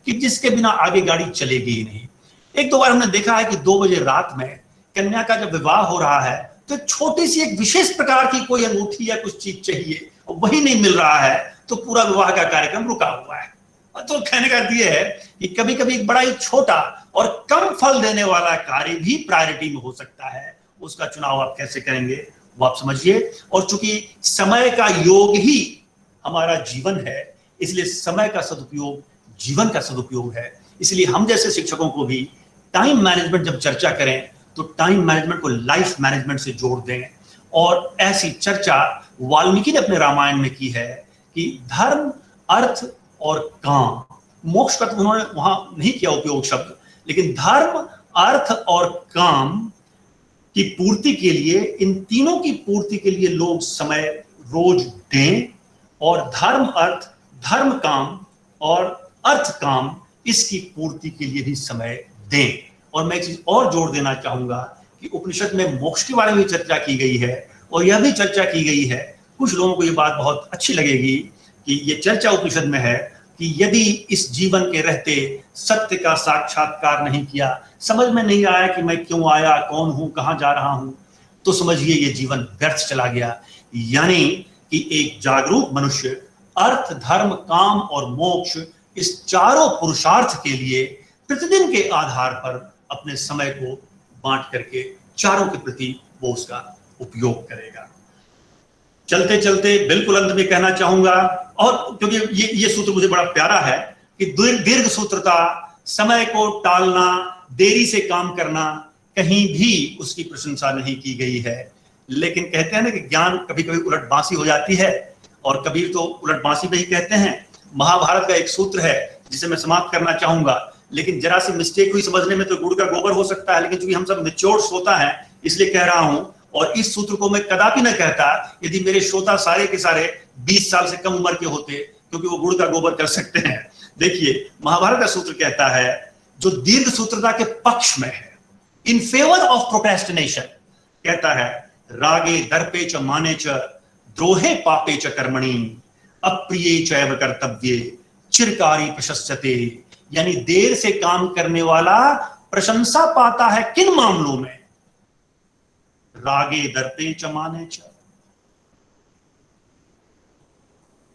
Speaker 1: कि जिसके बिना आगे गाड़ी चलेगी ही नहीं। एक दो बार हमने देखा है कि 2 बजे रात में कन्या का जब विवाह हो रहा है तो छोटी सी एक विशेष प्रकार की कोई अंगूठी या कुछ चीज चाहिए और वही नहीं मिल रहा है तो पूरा विवाह का कार्यक्रम रुका हुआ है। तो कहने का ये है कि कभी कभी एक बड़ा ही छोटा और कम फल देने वाला कार्य भी प्रायोरिटी में हो सकता है, उसका चुनाव आप कैसे करेंगे वो आप समझिए। और चूंकि समय का योग ही हमारा जीवन है, इसलिए समय का सदुपयोग जीवन का सदुपयोग है। इसलिए हम जैसे शिक्षकों को भी टाइम मैनेजमेंट जब चर्चा करें तो टाइम मैनेजमेंट को लाइफ मैनेजमेंट से जोड़ दें। और ऐसी चर्चा वाल्मीकि ने अपने रामायण में की है कि धर्म, अर्थ और काम, मोक्ष का तो उन्होंने वहां नहीं किया उपयोग शब्द, लेकिन धर्म, अर्थ और काम की पूर्ति के लिए, इन तीनों की पूर्ति के लिए लोग समय रोज दें। और धर्म अर्थ, धर्म काम और अर्थ काम, इसकी पूर्ति के लिए भी समय दें। और मैं एक चीज और जोड़ देना चाहूंगा कि उपनिषद में मोक्ष के बारे में भी चर्चा की गई है और यह भी चर्चा की गई है, कुछ लोगों को यह बात बहुत अच्छी लगेगी कि यह चर्चा उपनिषद में है कि यदि इस जीवन के रहते सत्य का साक्षात्कार नहीं किया, समझ में नहीं आया कि मैं क्यों आया, कौन हूं, कहां जा रहा हूं, तो समझिए ये जीवन व्यर्थ चला गया। यानी कि एक जागरूक मनुष्य अर्थ, धर्म, काम और मोक्ष, इस चारों पुरुषार्थ के लिए प्रतिदिन के आधार पर अपने समय को बांट करके चारों के प्रति वो उसका उपयोग करेगा। चलते चलते बिल्कुल अंत में कहना चाहूंगा, और क्योंकि ये सूत्र मुझे बड़ा प्यारा है कि दीर्घ सूत्रता, समय को टालना, देरी से काम करना, कहीं भी उसकी प्रशंसा नहीं की गई है। लेकिन कहते हैं ना कि ज्ञान कभी कभी उलटबांसी हो जाती है, और कबीर तो उलटबांसी में ही कहते हैं। महाभारत का एक सूत्र है जिसे मैं समाप्त करना चाहूंगा, लेकिन जरा सी मिस्टेक हुई समझने में तो गुड़ का गोबर हो सकता है, लेकिन चूंकि हम सब मैच्योर श्रोता हैं इसलिए कह रहा हूं। और इस सूत्र को मैं कदापि न कहता यदि मेरे श्रोता सारे के सारे 20 साल से कम उम्र के होते, क्योंकि वो गुड़ का गोबर कर सकते हैं। देखिए, महाभारत का सूत्र कहता है, जो दीर्घ सूत्रता के पक्ष में है, इन फेवर ऑफ प्रोक्रेस्टिनेशन, कहता है रागे दर्पे च माने च द्रोहे पापे च कर्मणि अप्रिये चैव कर्तव्ये चिरकारी प्रशस्यते। यानी देर से काम करने वाला प्रशंसा पाता है किन मामलों में? रागे दर्पे च माने च।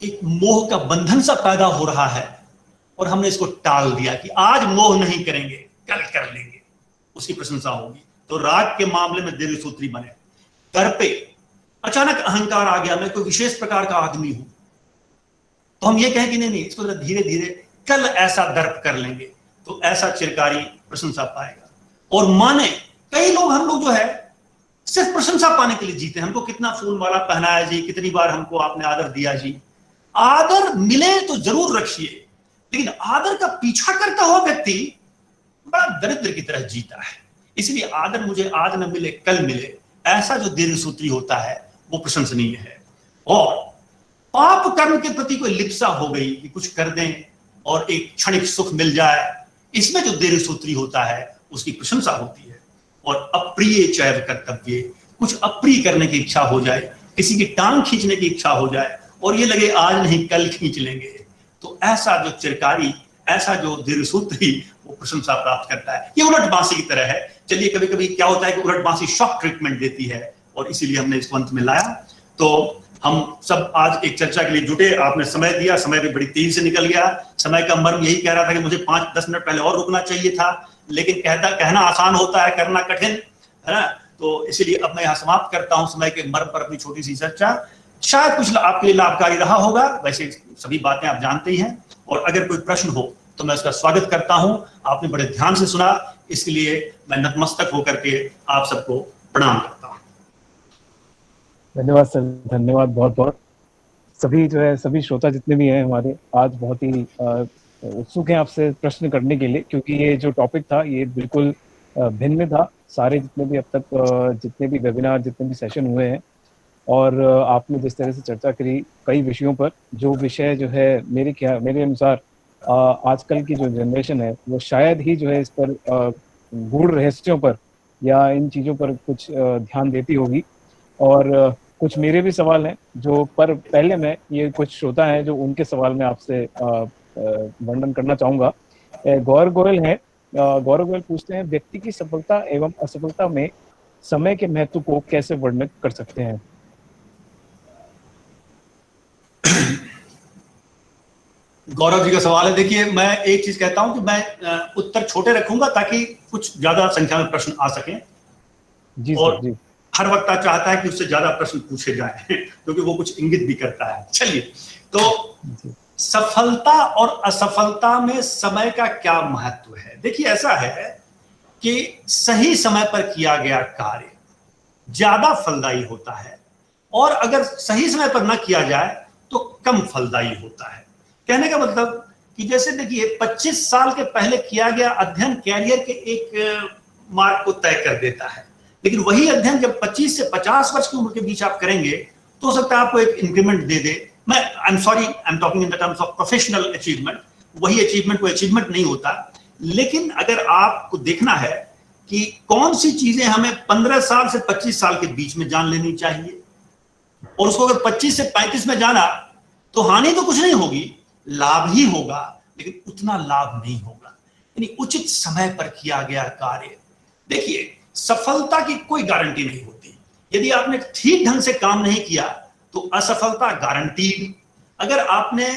Speaker 1: एक मोह का बंधन सा पैदा हो रहा है और हमने इसको टाल दिया कि आज मोह नहीं करेंगे, कल कर लेंगे, उसकी प्रशंसा होगी। तो राग के मामले में दीर्घ सूत्री बने। दर्पे, अचानक अहंकार आ गया, मैं कोई विशेष प्रकार का आदमी हूं, तो हम ये कहें कि नहीं, इसको धीरे धीरे कल ऐसा दर्प कर लेंगे, तो ऐसा चिरकारी प्रशंसा पाएगा। और माने, कई लोग, हम लोग जो है सिर्फ प्रशंसा पाने के लिए जीते हैं। हमको कितना फूल माला पहनाया जी, कितनी बार हमको आपने आदर दिया जी। आदर मिले तो जरूर रखिए, लेकिन आदर का पीछा करता हुआ व्यक्ति बड़ा दरिद्र की तरह जीता है। इसलिए आदर मुझे आज न मिले कल मिले, ऐसा जो दीर्घ सूत्री होता है वो प्रशंसनीय है। और पाप कर्म के प्रति कोई लिप्सा हो गई कि कुछ कर दें और एक क्षणिक सुख मिल जाए, इसमें जो दीर्घ सूत्री होता है उसकी प्रशंसा होती है। और अप्रिय चैव कर्तव्य, कुछ अप्रिय करने की इच्छा हो जाए, किसी की टांग खींचने की इच्छा हो जाए और ये लगे आज नहीं कल खींच लेंगे, तो ऐसा जो चिरकारी, ऐसा जो दीर्घ सूत्री, वो प्रशंसा प्राप्त करता है। ये उलट बांसी की तरह है। चलिए, कभी कभी क्या होता है कि उलट बांसी शॉक ट्रीटमेंट देती है, और इसीलिए हमने इसको अंत में लाया। तो हम सब आज एक चर्चा के लिए जुटे, आपने समय दिया, समय भी बड़ी तेजी से निकल गया। समय का मर्म यही कह रहा था कि मुझे 5-10 मिनट पहले और रुकना चाहिए था, लेकिन कहना आसान होता है, करना कठिन है ना। तो इसीलिए अब मैं यहाँ समाप्त करता हूँ समय के मर्म पर अपनी छोटी सी चर्चा। शायद कुछ आपके लिए लाभकारी रहा होगा, वैसे सभी बातें आप जानते ही हैं। और अगर कोई प्रश्न हो तो मैं उसका स्वागत करता हूं। आपने बड़े ध्यान से सुना, इसके लिए मैं नतमस्तक होकर के आप सबको प्रणाम करता हूं।
Speaker 2: धन्यवाद सर, धन्यवाद बहुत बहुत। सभी जो है, सभी श्रोता जितने भी हैं हमारे, आज बहुत ही उत्सुक हैं आपसे प्रश्न करने के लिए, क्योंकि ये जो टॉपिक था ये बिल्कुल भिन्न था। सारे जितने भी अब तक जितने भी वेबिनार, जितने भी सेशन हुए हैं, और आपने जिस तरह से चर्चा करी कई विषयों पर, जो विषय जो है मेरे अनुसार आजकल की जो जनरेशन है वो शायद ही जो है इस पर गूढ़ रहस्यों पर या इन चीज़ों पर कुछ ध्यान देती होगी। और कुछ मेरे भी सवाल हैं जो, पर पहले मैं ये कुछ श्रोता हैं जो उनके सवाल में आपसे वर्णन करना चाहूँगा। गौर गोयल हैं, गौरव गोयल पूछते हैं, व्यक्ति की सफलता एवं असफलता में समय के महत्व को कैसे वर्णित कर सकते हैं?
Speaker 1: गौरव जी का सवाल है। देखिए, मैं एक चीज कहता हूं कि मैं उत्तर छोटे रखूंगा ताकि कुछ ज्यादा संख्या में प्रश्न आ सकें।
Speaker 2: जी
Speaker 1: और
Speaker 2: सर, जी।
Speaker 1: हर वक्ता चाहता है कि उससे ज्यादा प्रश्न पूछे जाए क्योंकि वो कुछ इंगित भी करता है। चलिए, तो सफलता और असफलता में समय का क्या महत्व है? देखिए, ऐसा है कि सही समय पर किया गया कार्य ज्यादा फलदायी होता है, और अगर सही समय पर ना किया जाए तो कम फलदायी होता है। कहने का मतलब कि जैसे देखिए, 25 साल के पहले किया गया अध्ययन कैरियर के एक मार्ग को तय कर देता है, लेकिन वही अध्ययन जब 25 से 50 वर्ष की उम्र के बीच आप करेंगे तो हो सकता है आपको एक इंक्रीमेंट दे दे। मैं I am sorry, I am talking in the terms of professional achievement. वही अचीवमेंट वो अचीवमेंट नहीं होता। लेकिन अगर आपको देखना है कि कौन सी चीजें हमें 15 साल से 25 साल के बीच में जान लेनी चाहिए, और उसको अगर 25 से 35 में जाना तो हानि तो कुछ नहीं होगी, लाभ ही होगा, लेकिन उतना लाभ नहीं होगा। यानी उचित समय पर किया गया कार्य। देखिए, सफलता की कोई गारंटी नहीं होती। यदि आपने ठीक ढंग से काम नहीं किया तो असफलता गारंटीड। अगर आपने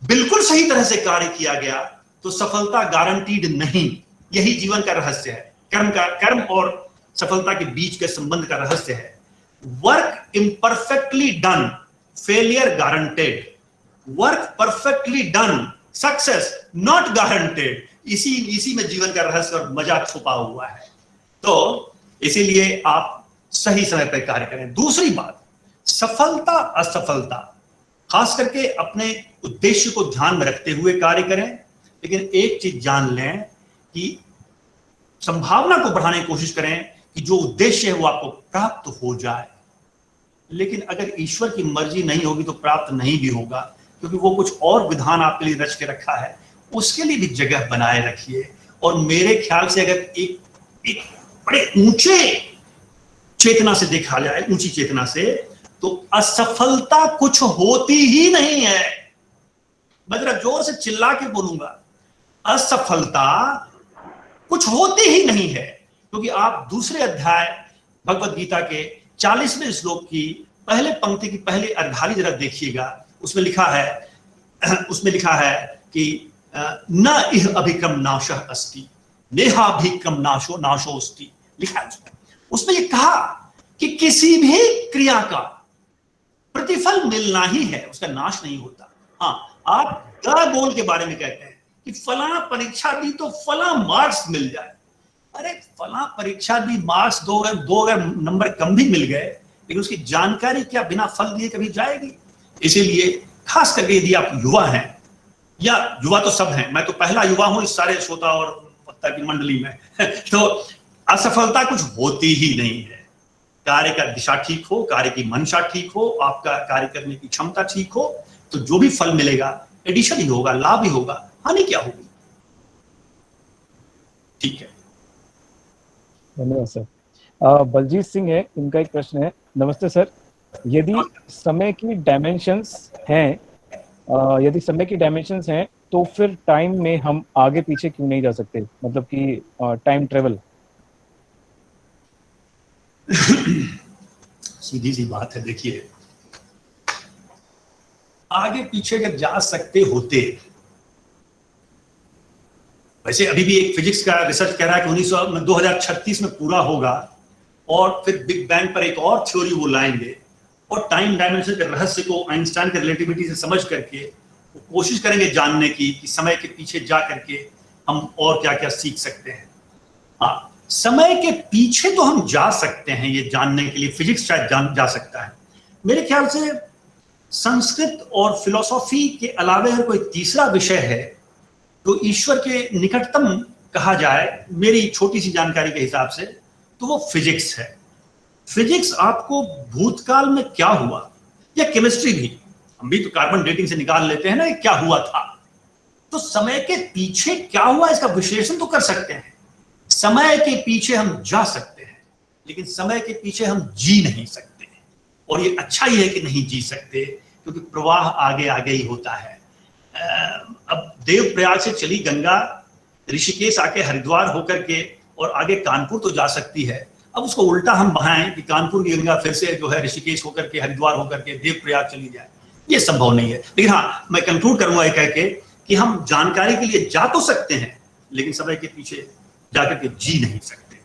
Speaker 1: बिल्कुल सही तरह से कार्य किया गया तो सफलता गारंटीड नहीं। यही जीवन का रहस्य है, कर्म और सफलता के बीच के संबंध का रहस्य है। Work imperfectly done, failure guaranteed. Work perfectly done, success not guaranteed. इसी में जीवन का रहस्य और मजा छुपा हुआ है। तो इसीलिए आप सही समय पर कार्य करें। दूसरी बात, सफलता असफलता खास करके अपने उद्देश्य को ध्यान में रखते हुए कार्य करें। लेकिन एक चीज जान लें कि संभावना को बढ़ाने की कोशिश करें कि जो उद्देश्य है वो आपको प्राप्त हो जाए। लेकिन अगर ईश्वर की मर्जी नहीं होगी तो प्राप्त नहीं भी होगा, क्योंकि वो कुछ और विधान आपके लिए रच के रखा है। उसके लिए भी जगह बनाए रखिए। और मेरे ख्याल से अगर एक बड़े ऊंचे चेतना से देखा जाए, ऊंची चेतना से, तो असफलता कुछ होती ही नहीं है। मैं जरा जोर से चिल्ला के बोलूंगा, असफलता कुछ होती ही नहीं है। क्योंकि आप दूसरे अध्याय भगवत गीता के 40वें श्लोक की पहले पंक्ति की पहले अर्धाली जरा देखिएगा। उसमें लिखा है कि न इह अभिक्रम नाशः अस्ति नेहाभिक्रम नाशो नाशोस्ति। लिखा है उसमें ये कहा कि किसी भी क्रिया का प्रतिफल मिलना ही है, उसका नाश नहीं होता। हाँ, आप गोल के बारे में कहते हैं कि फला परीक्षा दी तो फला मार्क्स मिल जाए। अरे फला परीक्षा दी, मार्क्स दो अगर नंबर कम भी मिल गए, लेकिन उसकी जानकारी क्या बिना फल दिए कभी जाएगी? इसीलिए खास करके यदि आप युवा हैं, या युवा तो सब हैं, मैं तो पहला युवा हूं इस सारे श्रोता और वक्ता की मंडली में तो असफलता कुछ होती ही नहीं है। कार्य का दिशा ठीक हो, कार्य की मंशा ठीक हो, आपका कार्य करने की क्षमता ठीक हो, तो जो भी फल मिलेगा एडिशन ही होगा, लाभ ही होगा, हानि क्या होगी? ठीक है,
Speaker 2: धन्यवाद सर। बलजीत सिंह है, इनका एक प्रश्न है। नमस्ते सर, यदि समय की डायमेंशंस हैं तो फिर टाइम में हम आगे पीछे क्यों नहीं जा सकते? मतलब कि टाइम ट्रेवल।
Speaker 1: सीधी सी बात है। देखिए, आगे पीछे अगर जा सकते होते, वैसे अभी भी एक फिजिक्स का रिसर्च कह रहा है कि 2036 में पूरा होगा, और फिर बिग बैंग पर एक और थ्योरी वो लाएंगे, और टाइम डायमेंशन के रहस्य को आइंस्टाइन के रिलेटिविटी से समझ करके वो कोशिश करेंगे जानने की कि समय के पीछे जा करके हम और क्या क्या सीख सकते हैं। हाँ, समय के पीछे तो हम जा सकते हैं ये जानने के लिए, फिजिक्स शायद जा सकता है। मेरे ख्याल से संस्कृत और फिलोसॉफी के अलावा अगर कोई तीसरा विषय है तो ईश्वर के निकटतम कहा जाए, मेरी छोटी सी जानकारी के हिसाब से, तो वो फिजिक्स है। फिजिक्स आपको भूतकाल में क्या हुआ, या केमिस्ट्री भी, हम भी तो कार्बन डेटिंग से निकाल लेते हैं ना क्या हुआ था, तो समय के पीछे क्या हुआ इसका विश्लेषण तो कर सकते हैं। समय के पीछे हम जा सकते हैं, लेकिन समय के पीछे हम जी नहीं सकते। और ये अच्छा ही है कि नहीं जी सकते, क्योंकि प्रवाह आगे आगे ही होता है। अब देवप्रयाग से चली गंगा ऋषिकेश आके हरिद्वार होकर के और आगे कानपुर तो जा सकती है। अब उसको उल्टा हम बहाएं कि कानपुर की गंगा फिर से जो है ऋषिकेश होकर के हरिद्वार होकर के देवप्रयाग चली जाए, ये संभव नहीं है। लेकिन हाँ, मैं कंक्लूड करूंगा ये कह के कि हम जानकारी के लिए जा तो सकते हैं, लेकिन समय के पीछे जाकर के जी नहीं सकते।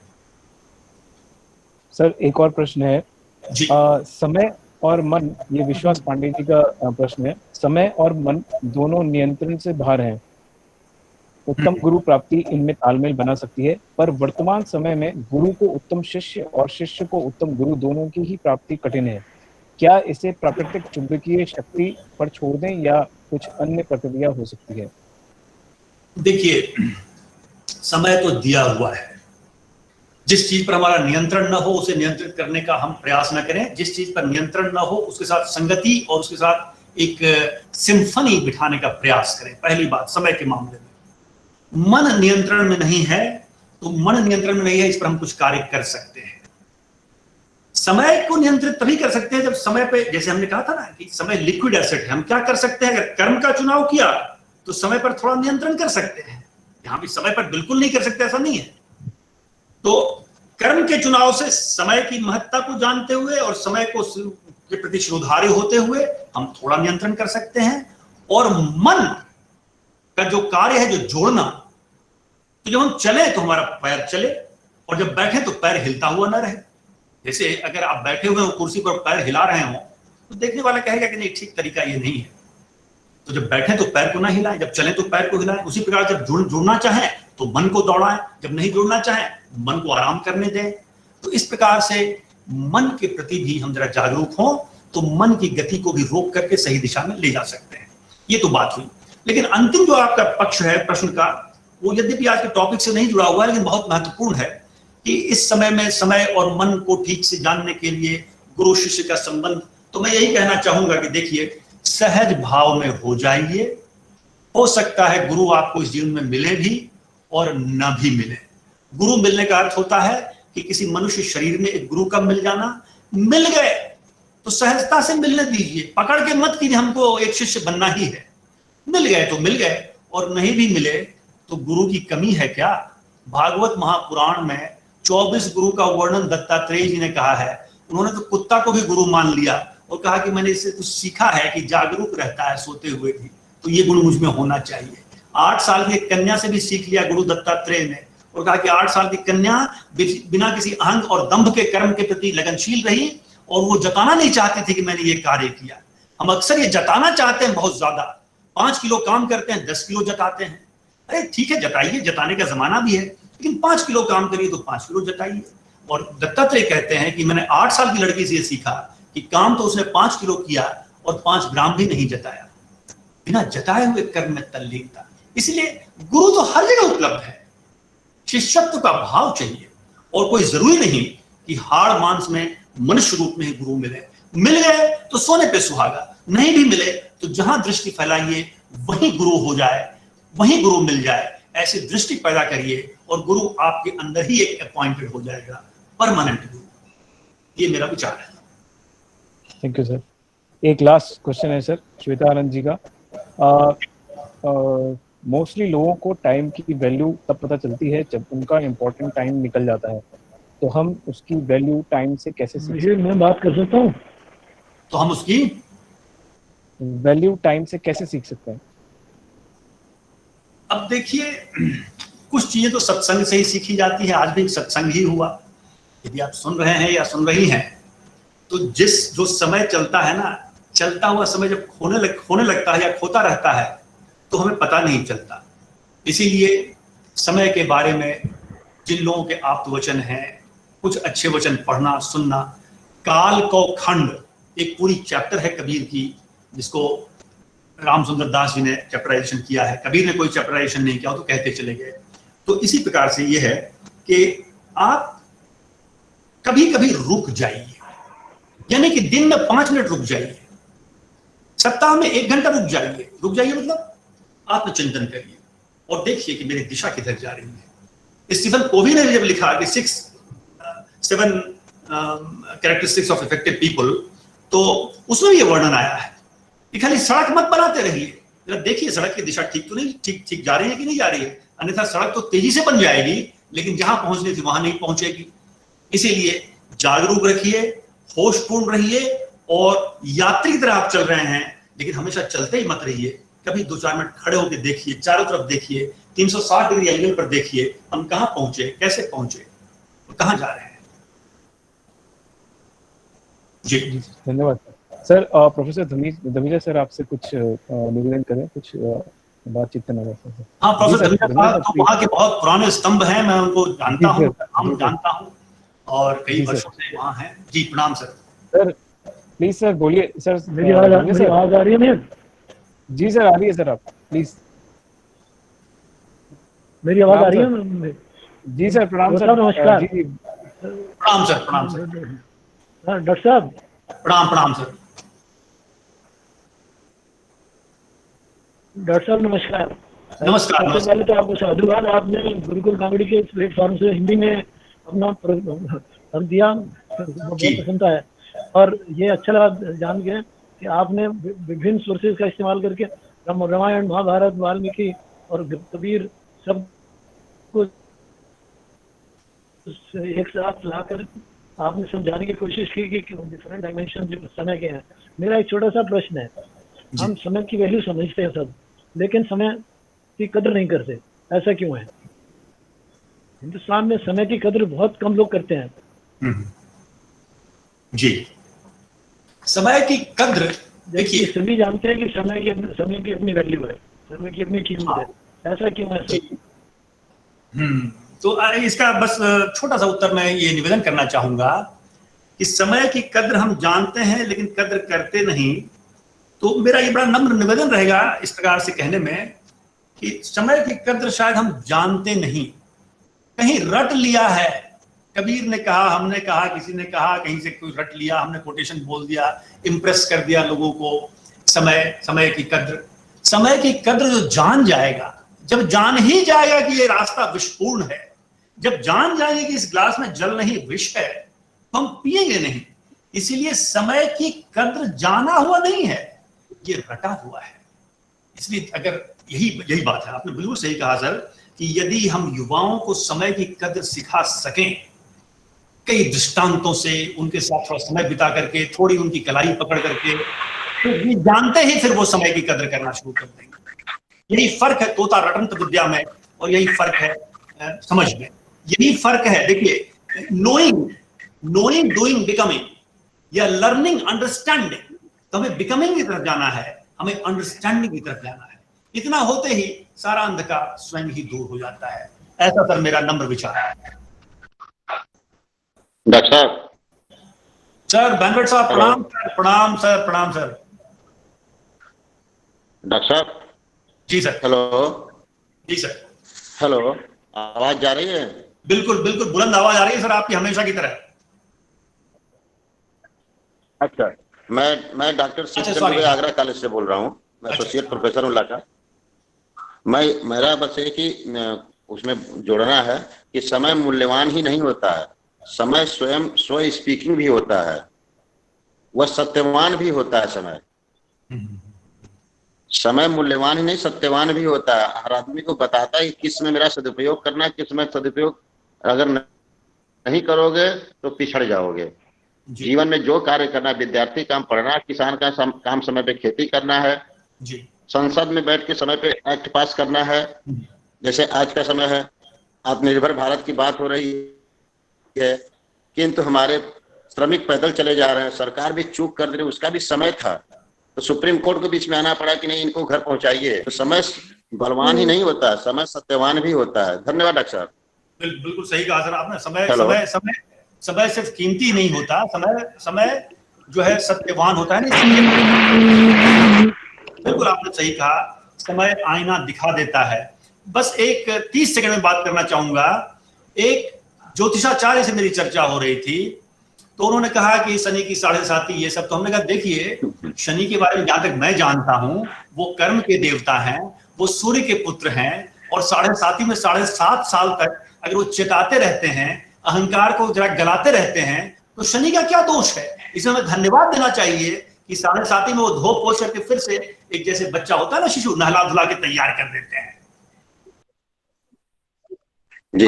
Speaker 2: सर एक और प्रश्न है
Speaker 1: जी।
Speaker 2: समय और मन, ये विश्वास पांडे जी का प्रश्न है। समय और मन दोनों नियंत्रण से बाहर हैं। उत्तम गुरु प्राप्ति इनमें तालमेल बना सकती है, पर वर्तमान समय में गुरु को उत्तम शिष्य और शिष्य को उत्तम गुरु दोनों की ही प्राप्ति कठिन है। क्या इसे प्राकृतिक चुंबकीय शक्ति पर छोड़ दें या कुछ अन्य प्रक्रिया हो सकती है?
Speaker 1: देखिए, समय तो दिया हुआ है। जिस चीज पर हमारा नियंत्रण न हो उसे नियंत्रित करने का हम प्रयास न करें। जिस चीज पर नियंत्रण न हो उसके साथ संगति और उसके साथ एक सिम्फनी बिठाने का प्रयास करें। पहली बात, समय के मामले में मन नियंत्रण में नहीं है, तो मन नियंत्रण में नहीं है, इस पर हम कुछ कार्य कर सकते हैं। समय को नियंत्रित तभी कर सकते हैं जब समय पे, जैसे हमने कहा था ना कि समय लिक्विड एसेट है। हम क्या कर सकते हैं, अगर कर्म का चुनाव किया तो समय पर थोड़ा नियंत्रण कर सकते हैं। यहां भी समय पर बिल्कुल नहीं कर सकते ऐसा नहीं है। तो कर्म के चुनाव से समय की महत्ता को जानते हुए और समय को के प्रति श्रद्धालु होते हुए हम थोड़ा नियंत्रण कर सकते हैं। और मन का जो कार्य है, जो जोड़ना, तो जब हम चले तो हमारा पैर चले, और जब बैठे तो पैर हिलता हुआ ना रहे। जैसे अगर आप बैठे हुए हो कुर्सी पर, पैर हिला रहे हो, तो देखने वाला कहेगा कि नहीं, ठीक तरीका ये नहीं है। तो जब बैठे तो पैर को ना हिलाएं, जब चले तो पैर को हिलाएं। उसी प्रकार जब जुड़ना चाहें तो मन को दौड़ाएं, जब नहीं जुड़ना चाहें मन को आराम करने दें। तो इस प्रकार से मन के प्रति भी हम जरा जागरूक हों तो मन की गति को भी रोक करके सही दिशा में ले जा सकते हैं। ये तो बात हुई। लेकिन अंतिम जो आपका पक्ष है प्रश्न का, वो यद्यपि आज के टॉपिक से नहीं जुड़ा हुआ है, लेकिन बहुत महत्वपूर्ण है कि इस समय में समय और मन को ठीक से जानने के लिए गुरु शिष्य का संबंध, तो मैं यही कहना चाहूंगा कि देखिए, सहज भाव में हो जाइए। हो सकता है गुरु आपको इस जीवन में मिले भी और न भी मिले। गुरु मिलने का अर्थ होता है कि किसी मनुष्य शरीर में एक गुरु का मिल जाना। मिल गए तो सहजता से मिलने दीजिए, पकड़ के मत कीजिए हमको एक शिष्य बनना ही है। मिल गए तो मिल गए, और नहीं भी मिले तो गुरु की कमी है क्या? भागवत महापुराण में 24 गुरु का वर्णन दत्तात्रेय जी ने कहा है। उन्होंने तो कुत्ता को भी गुरु मान लिया और कहा कि मैंने इससे कुछ सीखा है कि जागरूक रहता है सोते हुए भी, तो ये गुण मुझ में होना चाहिए। 8 साल की कन्या से भी सीख लिया गुरु दत्तात्रेय ने, और कहा कि 8 साल की कन्या बिना किसी अहंग और दंभ के कर्म के प्रति लगनशील रही, और वो जताना नहीं चाहती थी कि मैंने ये कार्य किया। हम अक्सर ये जताना चाहते हैं बहुत ज्यादा। 5 किलो काम करते हैं, 10 किलो जताते हैं। अरे ठीक है, जताइए, जताने का जमाना भी है, लेकिन 5 किलो काम करिए तो 5 किलो जताइए। और दत्तात्रेय कहते हैं कि मैंने 8 साल की लड़की से ये सीखा कि काम तो उसने 5 किलो किया और 5 ग्राम भी नहीं जताया। बिना जताए हुए कर्म में तल्लीनता। इसलिए गुरु तो हर जगह उपलब्ध है। शिष्यत्व का भाव चाहिए, और कोई जरूरी नहीं कि हाड़ मांस में मनुष्य रूप में ही गुरु मिले। मिल गए तो सोने पे सुहागा, नहीं भी मिले तो जहां दृष्टि फैलाइए वहीं गुरु हो जाए, वहीं गुरु मिल जाए। ऐसी दृष्टि पैदा करिए और गुरु आपके अंदर ही एक अपॉइंटेड हो जाएगा, परमानेंट गुरु। ये मेरा विचार है।
Speaker 2: Thank you sir. एक लास्ट क्वेश्चन है सर, श्वेता आनंद जी का। मोस्टली लोगों को टाइम की वैल्यू तब पता चलती है जब उनका इम्पोर्टेंट टाइम निकल जाता है, तो हम उसकी वैल्यू टाइम से कैसे सीख सकते हैं?
Speaker 3: मैं बात कर सकता हूँ?
Speaker 1: तो हम उसकी
Speaker 2: वैल्यू टाइम से कैसे सीख सकते हैं?
Speaker 1: अब देखिए, कुछ चीजें तो सत्संग से ही सीखी जाती है। आज भी सत्संग ही हुआ। यदि आप सुन रहे हैं या सुन रही हैं, तो जो समय चलता है ना, चलता हुआ समय जब खोने लगता है या खोता रहता है तो हमें पता नहीं चलता। इसीलिए समय के बारे में जिन लोगों के आप्त वचन हैं, कुछ अच्छे वचन पढ़ना सुनना। काल को खंड एक पूरी चैप्टर है कबीर की, जिसको रामचंद्र दास जी ने चैप्टराइजेशन किया है। कबीर ने कोई चैप्टराइजेशन नहीं किया, तो कहते चले गए। तो इसी प्रकार से ये है कि आप कभी कभी रुक जाइए, यानी कि दिन में 5 मिनट रुक जाइए, सप्ताह में 1 घंटा रुक जाइए। रुक जाइए मतलब आत्मचिंतन करिए और देखिए कि मेरी दिशा किधर जा रही है। स्टीफन कोवी ने जब लिखा कि 7 कैरेक्टरिस्टिक्स ऑफ इफेक्टिव पीपल, तो उसमें ये वर्णन आया है कि खाली सड़क मत बनाते रहिए, जरा देखिए सड़क की दिशा ठीक तो नहीं, ठीक जा रही है कि नहीं जा रही है, अन्यथा सड़क तो तेजी से बन जाएगी लेकिन जहां पहुंचनी थी वहां नहीं पहुंचेगी। इसीलिए जागरूक रखिए, होशपूर्ण रहिए और यात्री की तरह आप चल रहे हैं, लेकिन हमेशा चलते ही मत रहिए। कभी 2-4 मिनट खड़े होकर देखिए, चारों तरफ देखिए, 360 डिग्री एंगल पर देखिए, हम कहां पहुंचे, कैसे पहुंचे, कहां जा रहे हैं। जी
Speaker 2: धन्यवाद सर। प्रोफेसर धमीजा सर आपसे कुछ निवेदन करें, कुछ बातचीत करना चाहते हैं।
Speaker 1: हाँ, प्रोफेसर धमीजा साहब तो वहाँ के बहुत पुराने स्तंभ हैं, मैं उनको जानता हूँ, नाम जानता हूँ और कई वर्षों से वहाँ हैं। जी प्रणाम सर।
Speaker 2: सर प्लीज सर बोलिए सर।
Speaker 3: मेरी आवाज आ रही है मेरे?
Speaker 2: जी सर आ रही है सर, आप प्लीज।
Speaker 3: मेरी आवाज आ रही है?
Speaker 2: जी सर प्रणाम सर।
Speaker 3: नमस्कार।
Speaker 2: जी
Speaker 1: प्रणाम सर। प्रणाम सर।
Speaker 3: डॉक्टर साहब
Speaker 1: प्रणाम सर।
Speaker 3: डॉक्टर साहब नमस्कार।
Speaker 1: नमस्कार।
Speaker 3: सबसे पहले तो आपको साधुवाद, आपने गुरुकुल कॉमेडी के प्लेटफॉर्म से हिंदी में अपना हम दिया, बहुत पसंद आया। और ये अच्छा लगा जान के कि आपने विभिन्न सोर्सेज का इस्तेमाल करके रामायण, महाभारत, वाल्मीकि और कबीर सब को एक साथ लाकर आपने समझाने की कोशिश की कि डिफरेंट डायमेंशन जो समय के हैं। मेरा एक छोटा सा प्रश्न है, हम समय की वैल्यू समझते हैं सब, लेकिन समय की कदर नहीं करते, ऐसा क्यों है? हिंदुस्तान में समय की कदर बहुत कम लोग करते हैं।
Speaker 1: जी, समय की कद्र देखिए,
Speaker 3: सभी जानते हैं कि समय की अपनी वैल्यू है, समय की अपनी कीमत है, ऐसा क्यों है सर?
Speaker 1: तो इसका बस छोटा सा उत्तर मैं ये निवेदन करना चाहूंगा कि समय की कद्र हम जानते हैं लेकिन कद्र करते नहीं। तो मेरा ये बड़ा नम्र निवेदन रहेगा इस प्रकार से कहने में कि समय की कद्र शायद हम जानते नहीं, कहीं रट लिया है। कबीर ने कहा, हमने कहा, किसी ने कहा, कहीं से कोई रट लिया, हमने कोटेशन बोल दिया, इंप्रेस कर दिया लोगों को। समय की कद्र जो जान जाएगा, जब जान ही जाएगा कि ये रास्ता विषपूर्ण है, जब जान जाएंगे कि इस ग्लास में जल नहीं विष है, तो हम पिएंगे नहीं। इसीलिए समय की कद्र जाना हुआ नहीं है, ये रटा हुआ है। इसलिए अगर यही बात है, आपने बिल्कुल सही कहा सर कि यदि हम युवाओं को समय की कद्र सिखा सकें, कई दृष्टांतों से उनके साथ थोड़ा समय बिता करके, थोड़ी उनकी कलाई पकड़ करके, तो ये जानते ही फिर वो समय की कद्र करना शुरू कर देंगे। यही फर्क है तोता रटंत विद्या में और यही फर्क है समझ में, यही फर्क है। देखिए, नोइंग डूइंग बिकमिंग या लर्निंग अंडरस्टैंडिंग, तो हमें बिकमिंग की तरफ जाना है, हमें अंडरस्टैंडिंग की तरफ जाना है। इतना होते ही सारा अंधकार स्वयं ही दूर हो जाता है। ऐसा सर मेरा नम्र विचार है।
Speaker 4: डॉक्टर साहब।
Speaker 1: सर बैंकट साहब प्रणाम। प्रणाम सर। प्रणाम सर।
Speaker 4: डॉक्टर साहब।
Speaker 1: जी सर।
Speaker 4: हेलो।
Speaker 1: जी सर।
Speaker 4: हेलो, आवाज जा रही है?
Speaker 1: बिल्कुल बिल्कुल बुलंद आवाज आ रही है सर, आपकी हमेशा की तरह।
Speaker 4: अच्छा, मैं डॉक्टर दुबे आगरा कॉलेज से बोल रहा हूँ। मैं एसोसिएट प्रोफेसर हूँ लाका। मेरा बस एक ही उसमें जोड़ना है कि समय मूल्यवान ही नहीं होता है, समय स्वयं स्व स्पीकिंग भी होता है, वह सत्यवान भी होता है। समय मूल्यवान ही नहीं, सत्यवान भी होता है। हर आदमी को बताता है किस में मेरा सदुपयोग करना है, किस में सदुपयोग अगर नहीं करोगे तो पिछड़ जाओगे। जीवन में जो कार्य करना है, विद्यार्थी काम पढ़ना, किसान का काम समय पे खेती करना है, संसद में बैठ के समय पे एक्ट पास करना है। जैसे आज का समय है, आत्मनिर्भर भारत की बात हो रही है, किंतु हमारे श्रमिक पैदल चले जा रहे हैं, सरकार भी चूक कर रही, उसका भी समय था, तो सुप्रीम कोर्ट को बीच में आना पड़ा कि नहीं, इनको घर पहुंचाइए। तो समय बलवान ही नहीं होता, समय सत्यवान भी होता है। धन्यवाद डॉक्टर साहब।
Speaker 1: बिल्कुल सही कहा सर आपने। समय सिर्फ कीमती नहीं होता, समय जो है सत्यवान होता है। बिल्कुल आपने सही कहा, समय आईना दिखा देता है। बस एक 30 सेकंड में बात करना चाहूंगा। एक ज्योतिषाचार्य से मेरी चर्चा हो रही थी, तो उन्होंने कहा कि शनि की 7.5 ये सब। तो हमने कहा देखिए, शनि के बारे में जहां तक मैं जानता हूं वो कर्म के देवता हैं, वो सूर्य के पुत्र हैं और 7.5 में 7.5 साल तक अगर वो चिताते रहते हैं, अहंकार को जरा गलाते रहते हैं, तो शनि का क्या दोष है? इसे हमें धन्यवाद देना चाहिए कि 7.5 में वो धो पोछ करके फिर से एक जैसे बच्चा होता है ना, शिशु, नहला धुला के तैयार कर देते हैं।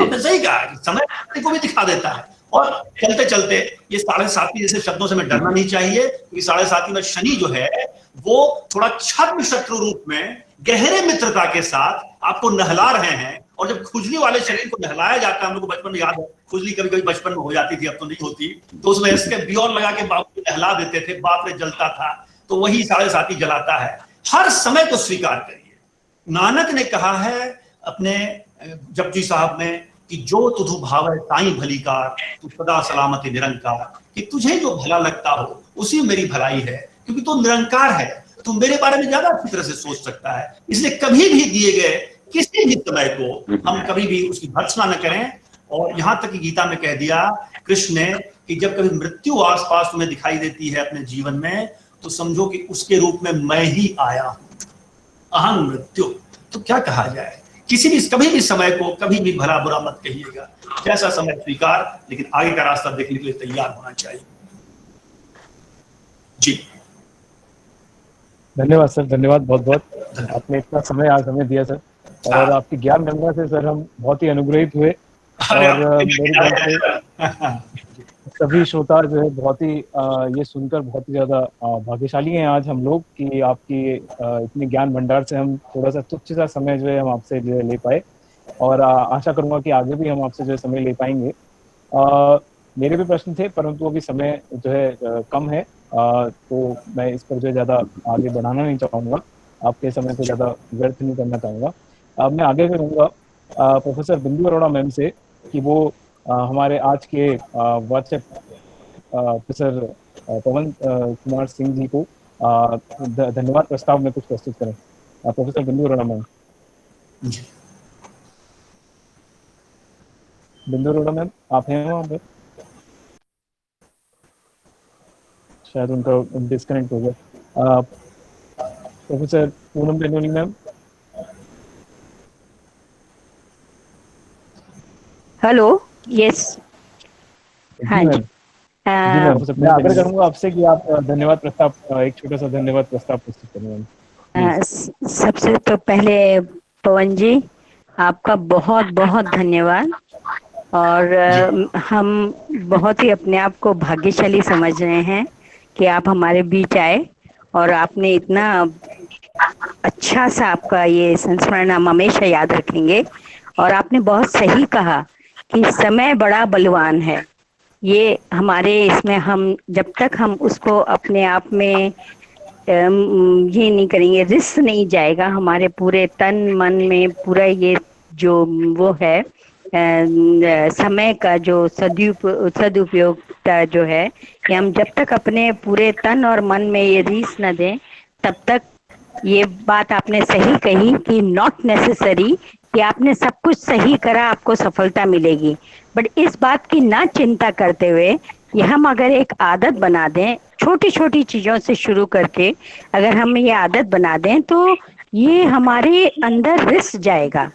Speaker 1: आपने सही कहा कि समय को भी दिखा देता है। और चलते चलते ये 7.5 जैसे शब्दों से हमें डरना नहीं चाहिए, क्योंकि 7.5 में शनि जो है वो थोड़ा छद्म शत्रु रूप में गहरे मित्रता के साथ आपको नहला रहे हैं। और जब खुजली वाले शरीर को नहलाया जाता है, हम लोग को बचपन में याद है, खुजली कभी कभी बचपन में हो जाती थी, अब तो नहीं होती, तो उसमें इसके बियोर लगा के बाप को नहला देते थे, बाप रे जलता था। तो वही 7.5 जलाता है। हर समय को स्वीकार करिए। नानक ने कहा है अपने जपजी साहब में कि जो तुझु भावै ताई भलीकार, तू सदा सलामति निरंकार, कि तुझे जो भला लगता हो उसी मेरी भलाई है, क्योंकि तू निरंकार है, तू मेरे बारे में ज्यादा अच्छी तरह से सोच सकता है। इसलिए कभी भी दिए गए किसी भी समय को हम कभी भी उसकी भर्त्सना न करें। और यहां तक कि गीता में कह दिया कृष्ण ने कि जब कभी मृत्यु आसपास तुम्हें दिखाई देती है अपने जीवन में, तो समझो कि उसके रूप में मैं ही आया हूं, अहं मृत्यु। तो क्या कहा जाए, किसी भी कभी भी समय को कभी भी भला बुरा मत कहिएगा, जैसा समय स्वीकार, लेकिन आगे का रास्ता देखने के लिए तैयार होना चाहिए। जी
Speaker 2: धन्यवाद सर, धन्यवाद बहुत बहुत। आपने इतना समय आज हमें दिया सर, और आपकी ज्ञान गंगा से सर हम बहुत ही अनुग्रहित हुए। और मेरे ख्याल से सभी श्रोता जो है बहुत ही ये सुनकर बहुत ही ज्यादा भाग्यशाली हैं आज हम लोग कि आपकी इतने ज्ञान भंडार से हम थोड़ा सा तुच्छ सा समय जो है हम आपसे जो है ले पाए। और आशा करूंगा कि आगे भी हम आपसे जो है समय ले पाएंगे। मेरे भी प्रश्न थे, परंतु अभी समय जो है कम है, तो मैं इस पर जो है ज़्यादा आगे बढ़ाना नहीं चाहूँगा, आपके समय को ज़्यादा व्यर्थ नहीं करना चाहूँगा। अब मैं आगे करूँगा प्रोफेसर बिंदु अरोड़ा मैम से कि वो हमारे आज के व्हाट्सएप प्रोफेसर पवन कुमार सिंह जी को धन्यवाद प्रस्ताव में कुछ प्रस्तुत करें। प्रोफेसर बिंदु अरोड़ा मैम। बिंदु अरोड़ा मैम, आप हैं वहाँ पे? शायद उनका डिस्कनेक्ट हो गया। Professor Poonam बेनोली ma'am.
Speaker 5: Hello, yes, हाँ जी।
Speaker 2: मैं आग्रह करूंगा आपसे कि आप धन्यवाद प्रस्ताव, एक छोटा सा धन्यवाद प्रस्ताव प्रस्तुत करें।
Speaker 5: सबसे तो पहले पवन जी आपका बहुत बहुत धन्यवाद। और हम बहुत ही अपने आप को भाग्यशाली समझ रहे हैं कि आप हमारे बीच आए और आपने इतना अच्छा सा, आपका ये संस्मरण हम हमेशा याद रखेंगे। और आपने बहुत सही कहा कि समय बड़ा बलवान है। ये हमारे इसमें हम जब तक हम उसको अपने आप में ये नहीं करेंगे, रिस्क नहीं जाएगा हमारे पूरे तन मन में, पूरा ये जो वो है समय का जो सदुपयोगता जो है, कि हम जब तक अपने पूरे तन और मन में ये रीस न दें, तब तक ये बात आपने सही कही कि नॉट नेसेसरी कि आपने सब कुछ सही करा आपको सफलता मिलेगी, बट इस बात की ना चिंता करते हुए ये हम अगर एक आदत बना दें, छोटी छोटी चीजों से शुरू करके अगर हम ये आदत बना दें, तो ये हमारे अंदर रिस जाएगा।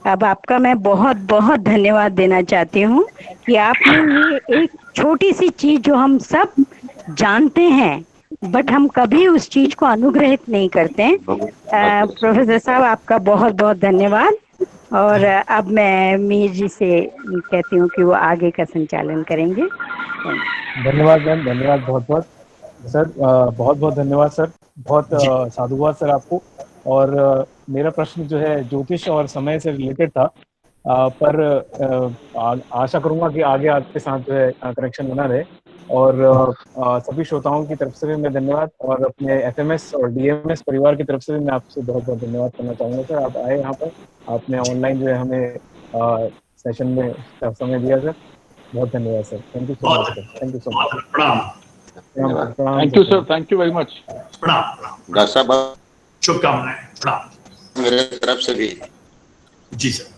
Speaker 5: अब आपका मैं बहुत बहुत धन्यवाद देना चाहती हूँ कि आपने ये एक छोटी सी चीज जो हम सब जानते हैं बट हम कभी उस चीज को अनुग्रहित नहीं करते हैं। प्रोफेसर साहब आपका बहुत बहुत धन्यवाद। और अब मैं मीर जी से कहती हूँ कि वो आगे का संचालन करेंगे।
Speaker 2: धन्यवाद मैम, धन्यवाद बहुत बहुत सर, बहुत बहुत धन्यवाद सर, बहुत साधुवाद सर आपको। और मेरा प्रश्न जो है ज्योतिष और समय से रिलेटेड था, पर आशा करूंगा कि आगे आपके साथ जो है कनेक्शन बना रहे। और सभी श्रोताओं की तरफ से भी मैं धन्यवाद, और अपने एफएमएस और डीएमएस परिवार की तरफ से भी मैं आपसे बहुत बहुत धन्यवाद करना चाहूँगा सर। आप आए यहाँ पर, आपने ऑनलाइन जो है हमें सेशन में समय दिया सर, बहुत धन्यवाद सर। Thank you so much sir, thank you so much.
Speaker 1: प्रणाम।
Speaker 6: Thank you sir, thank you very much.
Speaker 1: प्रणाम।
Speaker 4: शुभकामनाएं
Speaker 1: प्रणाम।
Speaker 4: मेरे तरफ से भी।
Speaker 1: जी सर।